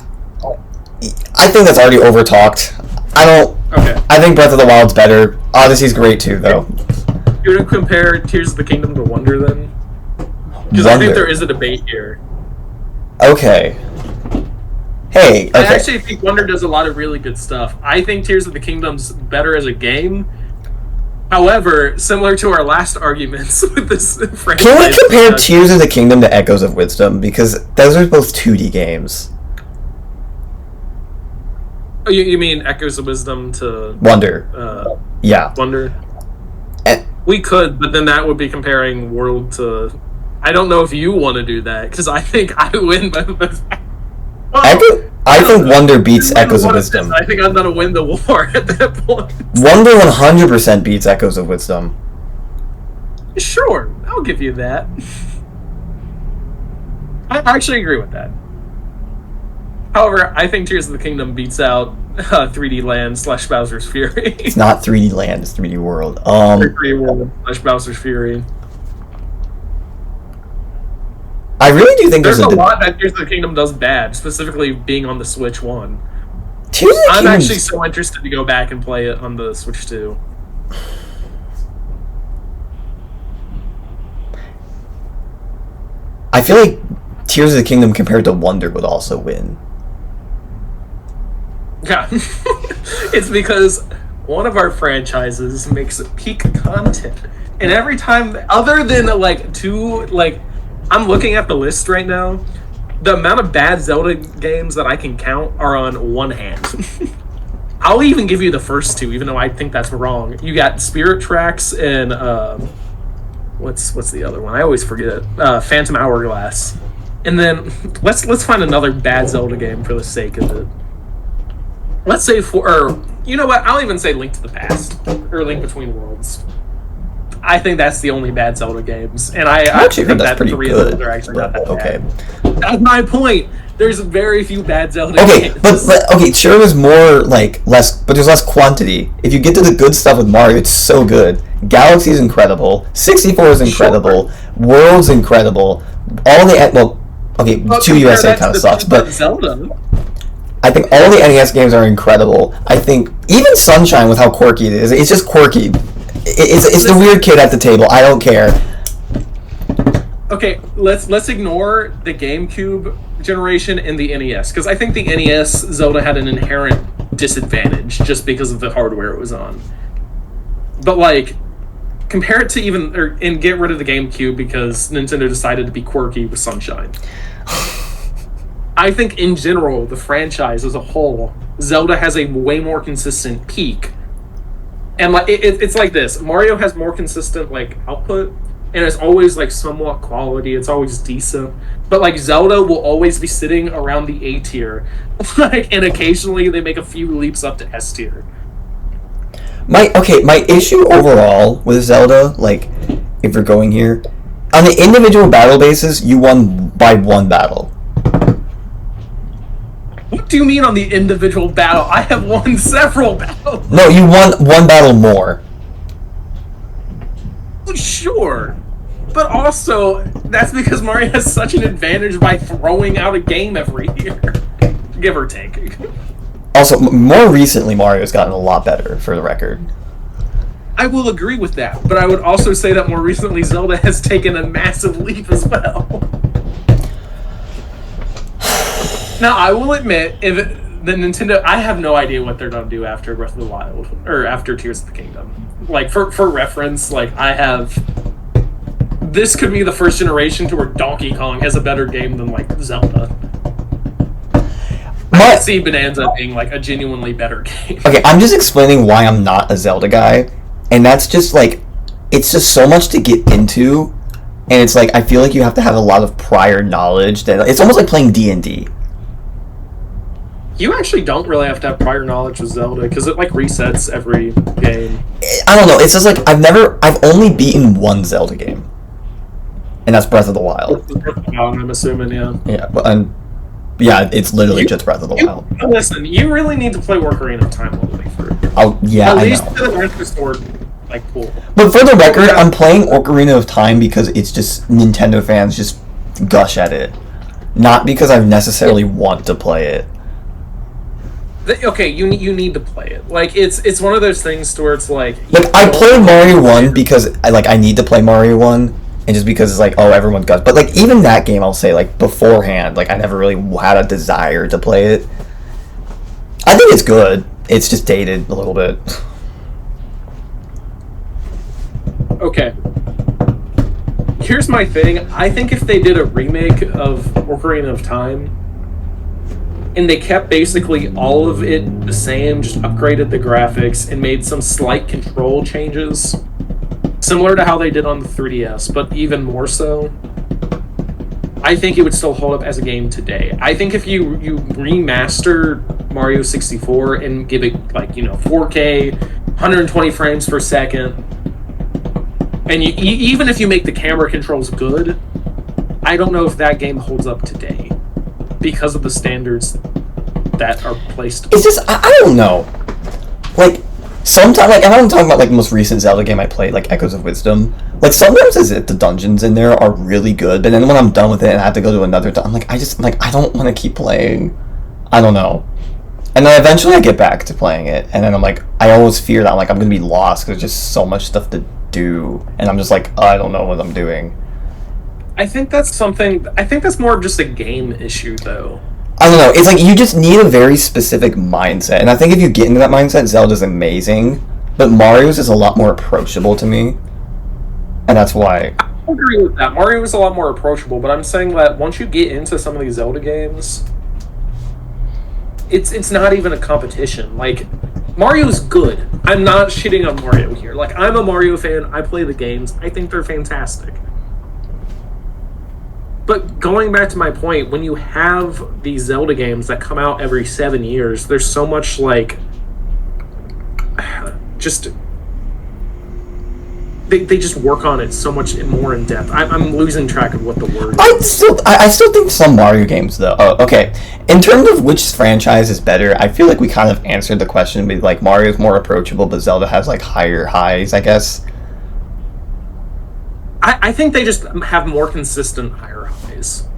think that's already over-talked. Okay. I think Breath of the Wild's better. Odyssey's great too, though. You're going to compare Tears of the Kingdom to Wonder, then? Because I think there is a debate here. Okay. Hey, okay. I actually think Wonder does a lot of really good stuff. I think Tears of the Kingdom's better as a game. However, similar to our last arguments with this franchise... Can we compare Tears of the Kingdom to Echoes of Wisdom? Because those are both 2D games. Oh, you mean Echoes of Wisdom to... Wonder. Yeah. Wonder? We could, but then that would be comparing World to... I don't know if you want to do that, because I think I win by the... I think Wonder beats Echoes of Wisdom. I think I'm going to win the war at that point. Wonder 100% beats Echoes of Wisdom. Sure, I'll give you that. I actually agree with that. However, I think Tears of the Kingdom beats out 3D Land / Bowser's Fury. It's not 3D Land, it's 3D World. 3D World / Bowser's Fury. I really do think there's a lot that Tears of the Kingdom does bad, specifically being on the Switch 1. I'm actually so interested to go back and play it on the Switch 2. I feel like Tears of the Kingdom compared to Wonder would also win. Yeah. It's because one of our franchises makes peak content. And every time, other than like two, like, I'm looking at the list right now, the amount of bad Zelda games that I can count are on one hand. I'll even give you the first two, even though I think that's wrong. You got Spirit Tracks and what's the other one? I always forget. Phantom Hourglass. And then let's find another bad Zelda game for the sake of it. Let's say you know what? I'll even say Link to the Past or Link Between Worlds. I think that's the only bad Zelda games, and I actually think that's that pretty 3 good. of those are actually not that okay. bad. That's my point. There's very few bad Zelda games. but okay, sure, there's more like less, but there's less quantity. If you get to the good stuff with Mario, it's so good. Galaxy's incredible. 64 is incredible. Sure. World's incredible. All the 2 USA kind of sucks, but Zelda. I think all the NES games are incredible. I think even Sunshine, with how quirky it is, it's just quirky. It's the weird kid at the table. I don't care. Okay, let's ignore the GameCube generation and the NES, because I think the NES Zelda had an inherent disadvantage just because of the hardware it was on. But like, compare it to and get rid of the GameCube because Nintendo decided to be quirky with Sunshine. I think in general, the franchise as a whole, Zelda has a way more consistent peak. And like it's like this: Mario has more consistent like output, and it's always like somewhat quality. It's always decent, but like Zelda will always be sitting around the A tier, like, and occasionally they make a few leaps up to S tier. My issue overall with Zelda, like, if you're going here, on the individual battle basis, you won by one battle. What do you mean on the individual battle? I have won several battles. No, you won one battle more. Sure. But also, that's because Mario has such an advantage by throwing out a game every year. Give or take. Also, more recently, Mario's gotten a lot better, for the record. I will agree with that, but I would also say that more recently, Zelda has taken a massive leap as well. Now, I will admit, the Nintendo, I have no idea what they're going to do after Breath of the Wild, or after Tears of the Kingdom. Like, for reference, like, this could be the first generation to where Donkey Kong has a better game than, like, Zelda. I could see Bonanza being, like, a genuinely better game. Okay, I'm just explaining why I'm not a Zelda guy, and that's just, like, it's just so much to get into, and it's, like, I feel like you have to have a lot of prior knowledge. That it's almost like playing D&D. You actually don't really have to have prior knowledge with Zelda, because it, like, resets every game. I don't know, it's just, like, I've only beaten one Zelda game. And that's Breath of the Wild. I'm assuming, yeah. Yeah, it's literally just Breath of the Wild. Listen, you really need to play Ocarina of Time all the way through. Oh, yeah, At least to the North Restored, like, cool. But for the record, I'm playing Ocarina of Time because it's just Nintendo fans just gush at it. Not because I necessarily want to play it. Okay, you need to play it. Like, it's one of those things to where it's like... I played Mario 1 because I need to play Mario 1, and just because it's like, oh, everyone does. But, like, even that game, I'll say, like, beforehand, like, I never really had a desire to play it. I think it's good. It's just dated a little bit. Okay. Here's my thing. I think if they did a remake of Ocarina of Time, and they kept basically all of it the same, just upgraded the graphics and made some slight control changes, similar to how they did on the 3DS, but even more so, I think it would still hold up as a game today. I think if you remaster Mario 64 and give it, like, 4K, 120 frames per second, And even if you make the camera controls good, I don't know if that game holds up today because of the standards that are placed. It's just I don't know. Like sometimes, like, and I'm talking about like the most recent Zelda game I played, like Echoes of Wisdom. Like sometimes the dungeons in there are really good, but then when I'm done with it and I have to go to another, I'm like, I don't want to keep playing. I don't know. And then eventually I get back to playing it, and then I'm like, I always fear that I'm gonna be lost because there's just so much stuff to do, and I'm just like, I don't know what I'm doing. I think that's more of just a game issue, though. I don't know. It's like you just need a very specific mindset, and I think if you get into that mindset, Zelda's amazing. But Mario's is a lot more approachable to me, and that's why. I agree with that. Mario is a lot more approachable, but I'm saying that once you get into some of these Zelda games, it's not even a competition. Like Mario's good. I'm not shitting on Mario here. Like I'm a Mario fan. I play the games. I think they're fantastic. But going back to my point, when you have these Zelda games that come out every 7 years, there's so much like just they just work on it so much more in depth. I'm losing track of what the word is. I still think some Mario games though. Oh, okay. In terms of which franchise is better, I feel like we kind of answered the question with like Mario's more approachable, but Zelda has like higher highs, I guess. I think they just have more consistent higher highs.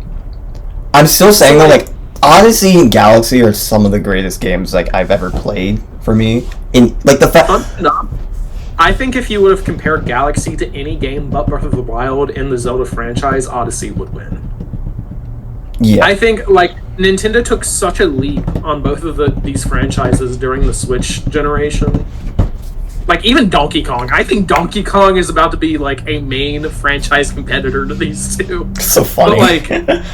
I'm still saying though, like Odyssey and Galaxy are some of the greatest games like I've ever played for me. In like the fact, I think if you would have compared Galaxy to any game but Breath of the Wild in the Zelda franchise, Odyssey would win. Yeah, I think like Nintendo took such a leap on both of these franchises during the Switch generation. Like, even Donkey Kong. I think Donkey Kong is about to be, like, a main franchise competitor to these two. So funny. But, like,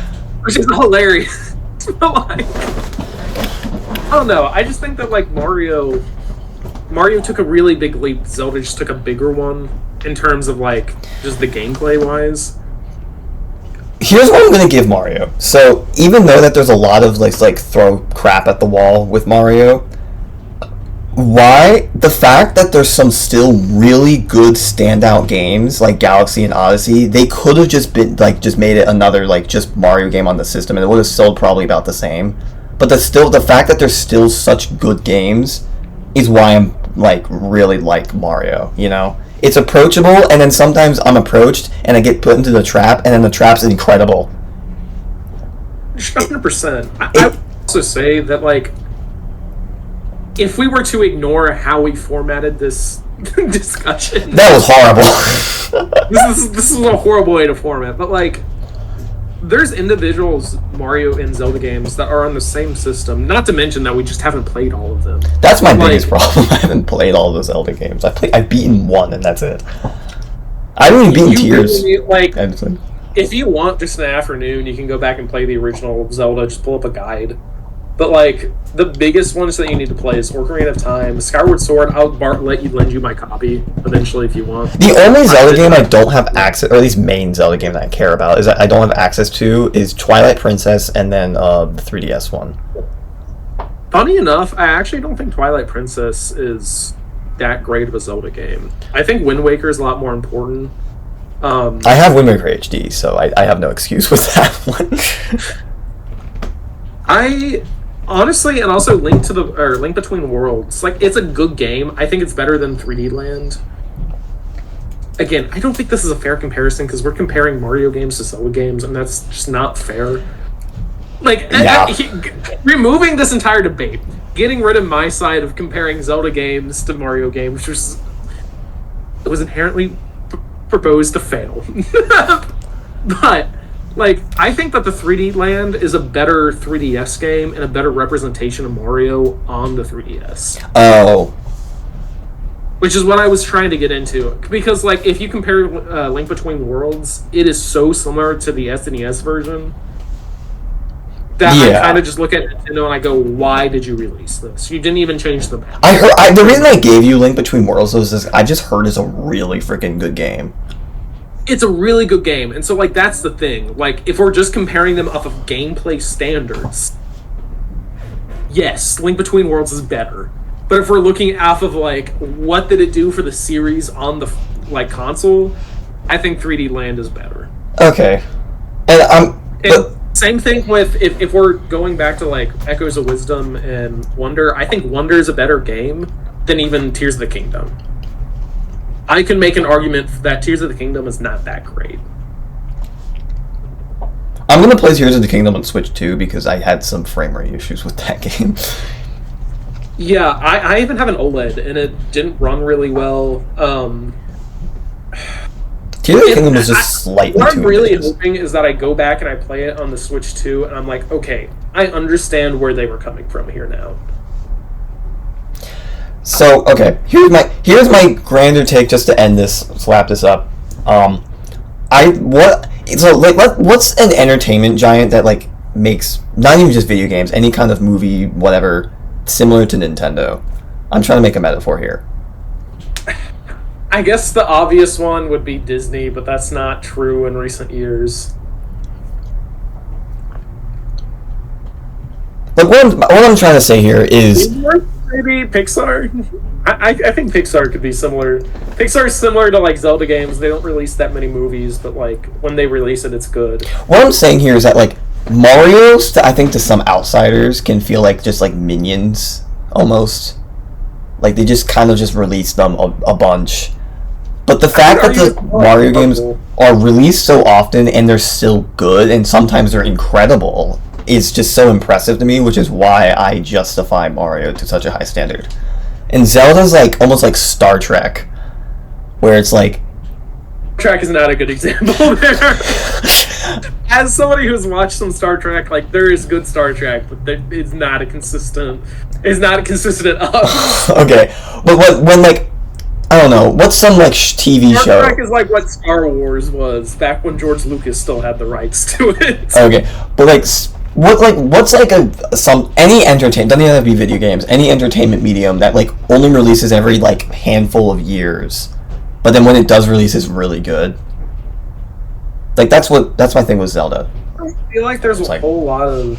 which is hilarious. But, like, I don't know. I just think that, like, Mario took a really big leap. Zelda just took a bigger one in terms of, like, just the gameplay-wise. Here's what I'm going to give Mario. So, even though that there's a lot of, like throw crap at the wall with Mario, why the fact that there's some still really good standout games like Galaxy and Odyssey, they could have just been like just made it another like just Mario game on the system and it would have sold probably about the same. But the fact that there's still such good games is why I'm like really like Mario, you know? It's approachable, and then sometimes I'm approached and I get put into the trap, and then the trap's incredible. 100%. I would also say that like if we were to ignore how we formatted this discussion, that was horrible. this is a horrible way to format. But like, there's individuals Mario and Zelda games that are on the same system. Not to mention that we just haven't played all of them. That's my biggest problem. I haven't played all of the Zelda games. I've beaten one, and that's it. I haven't even beaten Tears. Like, if you want just an afternoon, you can go back and play the original Zelda. Just pull up a guide. But like the biggest ones that you need to play is Ocarina of Time, Skyward Sword. I'll lend you my copy eventually if you want. The only Zelda game I don't have access, or at least main Zelda game that I care about, is that I don't have access to is Twilight Princess and then the 3DS one. Funny enough, I actually don't think Twilight Princess is that great of a Zelda game. I think Wind Waker is a lot more important. I have Wind Waker HD, so I have no excuse with that one. I honestly, and also Link Between Worlds, like it's a good game. I think it's better than 3D Land. Again, I don't think this is a fair comparison because we're comparing Mario games to Zelda games, and that's just not fair. Like, yeah. Removing this entire debate, getting rid of my side of comparing Zelda games to Mario games, which was inherently proposed to fail. But like, I think that the 3D Land is a better 3DS game and a better representation of Mario on the 3DS. Oh. Which is what I was trying to get into. Because, like, if you compare Link Between Worlds, it is so similar to the SNES version that I kind of just look at Nintendo and I go, why did you release this? You didn't even change the map. The reason I gave you Link Between Worlds was this, I just heard it's a really freaking good game. It's a really good game, and so, like, that's the thing. Like, if we're just comparing them off of gameplay standards, yes, Link Between Worlds is better. But if we're looking off of, like, what did it do for the series on the like console, I think 3D Land is better. Okay. And same thing with if we're going back to like Echoes of Wisdom and Wonder, I think Wonder is a better game than even Tears of the Kingdom. I can make an argument that Tears of the Kingdom is not that great. I'm gonna play Tears of the Kingdom on Switch too because I had some frame rate issues with that game. Yeah, I even have an OLED and it didn't run really well. Tears of the Kingdom was just slightly what too I'm really ambitious. hoping is that I go back and I play it on the Switch too, and I'm like, okay, I understand where they were coming from here now. So okay, here's my grander take just to end this, to wrap this up. What's an entertainment giant that like makes not even just video games, any kind of movie, whatever, similar to Nintendo? I'm trying to make a metaphor here. I guess the obvious one would be Disney, but that's not true in recent years. Like what I'm trying to say here is Maybe Pixar. I think Pixar could be similar. Pixar's similar to like Zelda games. They don't release that many movies, but like when they release it, it's good. what I'm saying here is that like Mario's, I think to some outsiders, can feel like just like Minions almost. Like they just kind of just release them a bunch. But the fact that the Mario games are released so often and they're still good and sometimes they're incredible is just so impressive to me, which is why I justify Mario to such a high standard. And Zelda's like almost like Star Trek, where it's like Trek is not a good example there. As somebody who's watched some Star Trek, like there is good Star Trek, but it's not a consistent. It's not a consistent enough. okay, but when like I don't know, what's some like TV show? Star Trek is like what Star Wars was back when George Lucas still had the rights to it. Okay, but like what's like any entertainment, doesn't even have to be video games, any entertainment medium that like only releases every like handful of years, but then when it does release is really good. Like that's my thing with Zelda. I feel like there's a whole lot of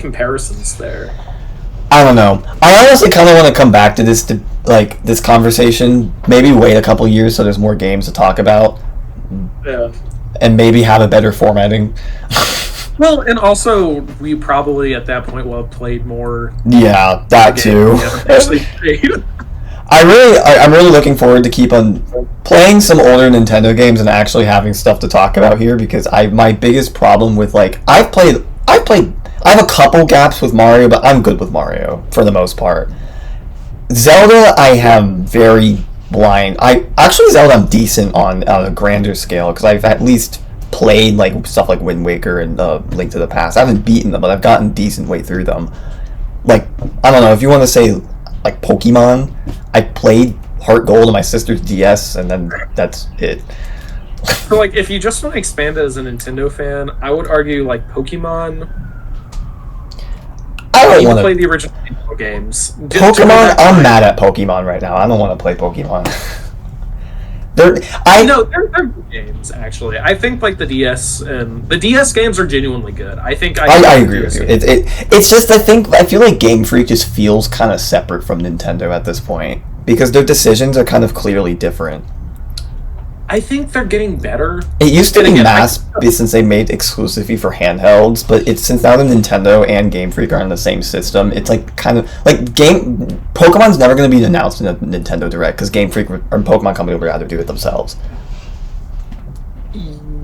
comparisons there. I don't know. I honestly kind of want to come back to this conversation. Maybe wait a couple years so there's more games to talk about. Yeah. And maybe have a better formatting. Well, and also we probably at that point will have played more. Yeah, that too. I'm really looking forward to keep on playing some older Nintendo games and actually having stuff to talk about here because my biggest problem with like I have a couple gaps with Mario, but I'm good with Mario for the most part. Zelda, I have very blind. Zelda, I'm decent on a grander scale because I've at least played like stuff like Wind Waker and Link to the Past. I haven't beaten them, but I've gotten decent way through them. Like I don't know if you want to say like Pokemon. I played Heart Gold on my sister's DS, and then that's it. So like, if you just want to expand it as a Nintendo fan, I would argue like Pokemon. I don't want to play the original games. Pokemon. I'm mad at Pokemon right now. I don't want to play Pokemon. they're good games actually. I think like the DS games are genuinely good. I agree with you. It's just I feel like Game Freak just feels kind of separate from Nintendo at this point because their decisions are kind of clearly different. I think they're getting better. It used to be mass since they made exclusively for handhelds, but since now the Nintendo and Game Freak are on the same system, it's like kind of like Pokemon's never going to be announced in a Nintendo Direct because Game Freak or Pokemon Company would rather do it themselves.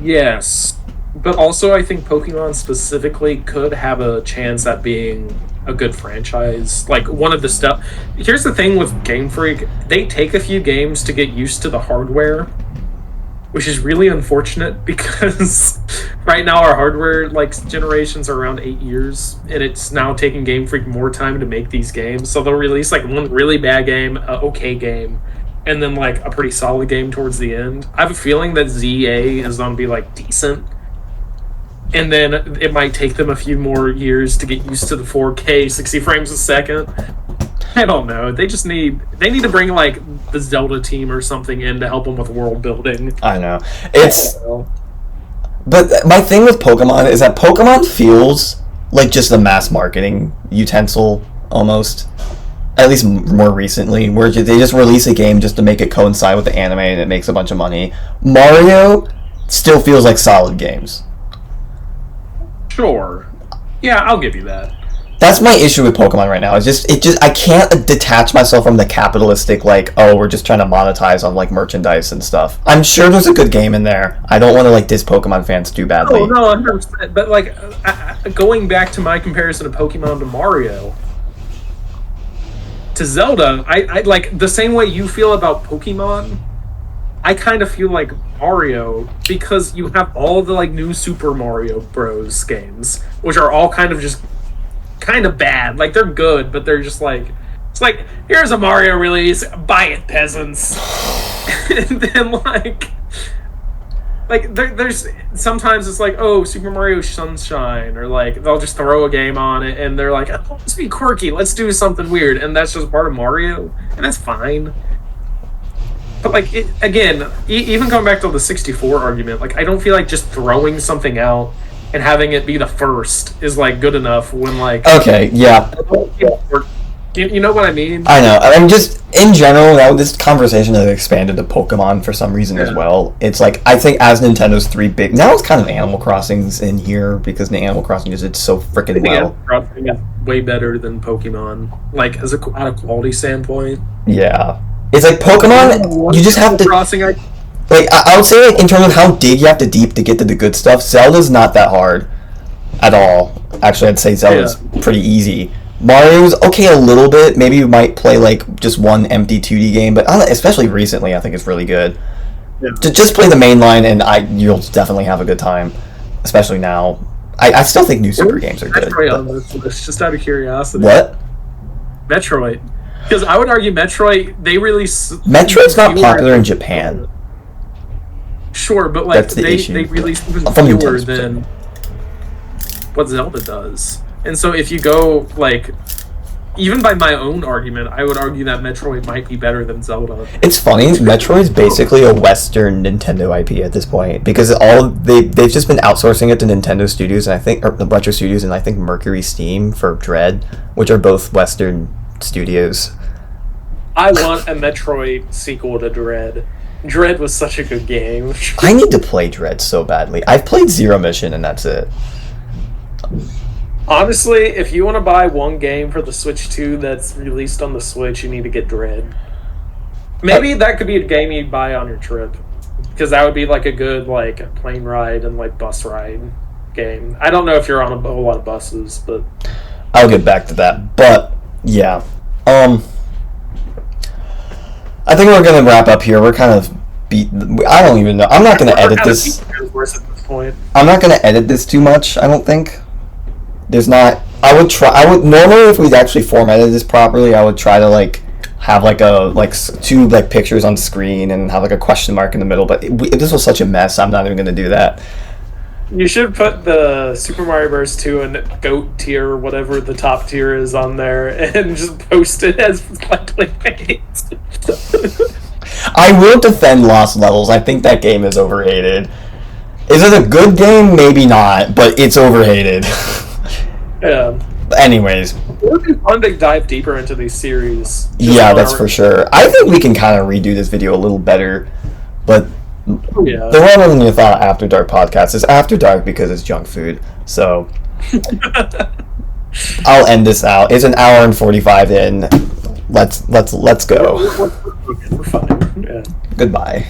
Yes, but also I think Pokemon specifically could have a chance at being a good franchise. Like one of the stuff. Here's the thing with Game Freak: they take a few games to get used to the hardware. Which is really unfortunate because right now our hardware generations are around 8 years, and it's now taking Game Freak more time to make these games. So they'll release like one really bad game, an okay game, and then like a pretty solid game towards the end. I have a feeling that ZA is going to be like decent, and then it might take them a few more years to get used to the 4K 60 frames a second. I don't know. They need to bring like the Zelda team or something in to help them with world building. I know. But my thing with Pokemon is that Pokemon feels like just a mass marketing utensil almost. at least more recently, where they just release a game just to make it coincide with the anime and it makes a bunch of money. Mario still feels like solid games. Sure. Yeah, I'll give you that. That's my issue with Pokemon right now. It's just I can't detach myself from the capitalistic, like, oh, we're just trying to monetize on like merchandise and stuff. I'm sure there's a good game in there. I don't want to like diss Pokemon fans too badly. Oh no, 100%. But like, going back to my comparison of Pokemon to Mario to Zelda, I like the same way you feel about Pokemon. I kind of feel like Mario because you have all the like new Super Mario Bros. Games, which are all kind of bad. Like they're good, but they're just like it's like here's a Mario release, buy it, peasants. And then there's sometimes it's like, oh, Super Mario Sunshine, or like they'll just throw a game on it and they're like, oh, let's be quirky, let's do something weird, and that's just part of Mario, and that's fine. But like again, even going back to the 64 argument, like I don't feel like just throwing something out and having it be the first is like good enough when like okay, yeah, you know what I mean? I know. I mean, just in general, now this conversation has expanded to Pokemon for some reason as well. It's like I think as Nintendo's three big now, it's kind of Animal Crossing's in here because the Animal Crossing just did so freaking well. Animal Crossing is way better than Pokemon, like as a out of quality standpoint. Yeah. It's like Pokemon, you just have to... Like, I would say, like, in terms of how deep you have to deep to get to the good stuff, Zelda's not that hard at all. Actually, I'd say Zelda's pretty easy. Mario's okay a little bit. Maybe you might play, like, just one empty 2D game, but especially recently, I think it's really good. Yeah. Just play the main line, and you'll definitely have a good time, especially now. I still think new Super games are good. Metroid on this list, just out of curiosity. What? Metroid. Because I would argue Metroid, they release... Metroid's not popular in Japan. Sure, but like they release even fewer than what Zelda does. And so if you go, like... Even by my own argument, I would argue that Metroid might be better than Zelda. It's funny, Metroid's basically a Western Nintendo IP at this point, because they've just been outsourcing it to Nintendo Studios, and I think, or the Retro Studios, and I think Mercury Steam for Dread, which are both Western studios. I want a Metroid sequel to Dread. Dread was such a good game. I need to play Dread so badly. I've played Zero Mission, and that's it. Honestly, if you want to buy one game for the Switch 2 that's released on the Switch, you need to get Dread. Maybe that could be a game you'd buy on your trip. Because that would be like a good like plane ride and like bus ride game. I don't know if you're on a whole lot of buses, but... I'll get back to that. But, yeah. I think we're going to wrap up here. We're kind of I don't even know. I'm not going to edit this. I'm not going to edit this too much, I don't think. There's not... I would normally, if we'd actually formatted this properly, I would try to, like, have, like, two, like, pictures on screen and have, like, a question mark in the middle, but this was such a mess, I'm not even going to do that. You should put the Super Mario Bros. 2 and GOAT tier, whatever the top tier is on there, and just post it as like clickbait. I will defend Lost Levels. I think that game is overhated. Is it a good game? Maybe not, but it's overhated. Yeah. Anyways. It would be fun to dive deeper into these series. Yeah, that's for sure. I think we can kind of redo this video a little better, but... Yeah. The Ronald and Yhatha After Dark podcast is after dark because it's junk food. So I'll end this out. It's an hour and 45 in. Let's go. We're fine. Yeah. Goodbye.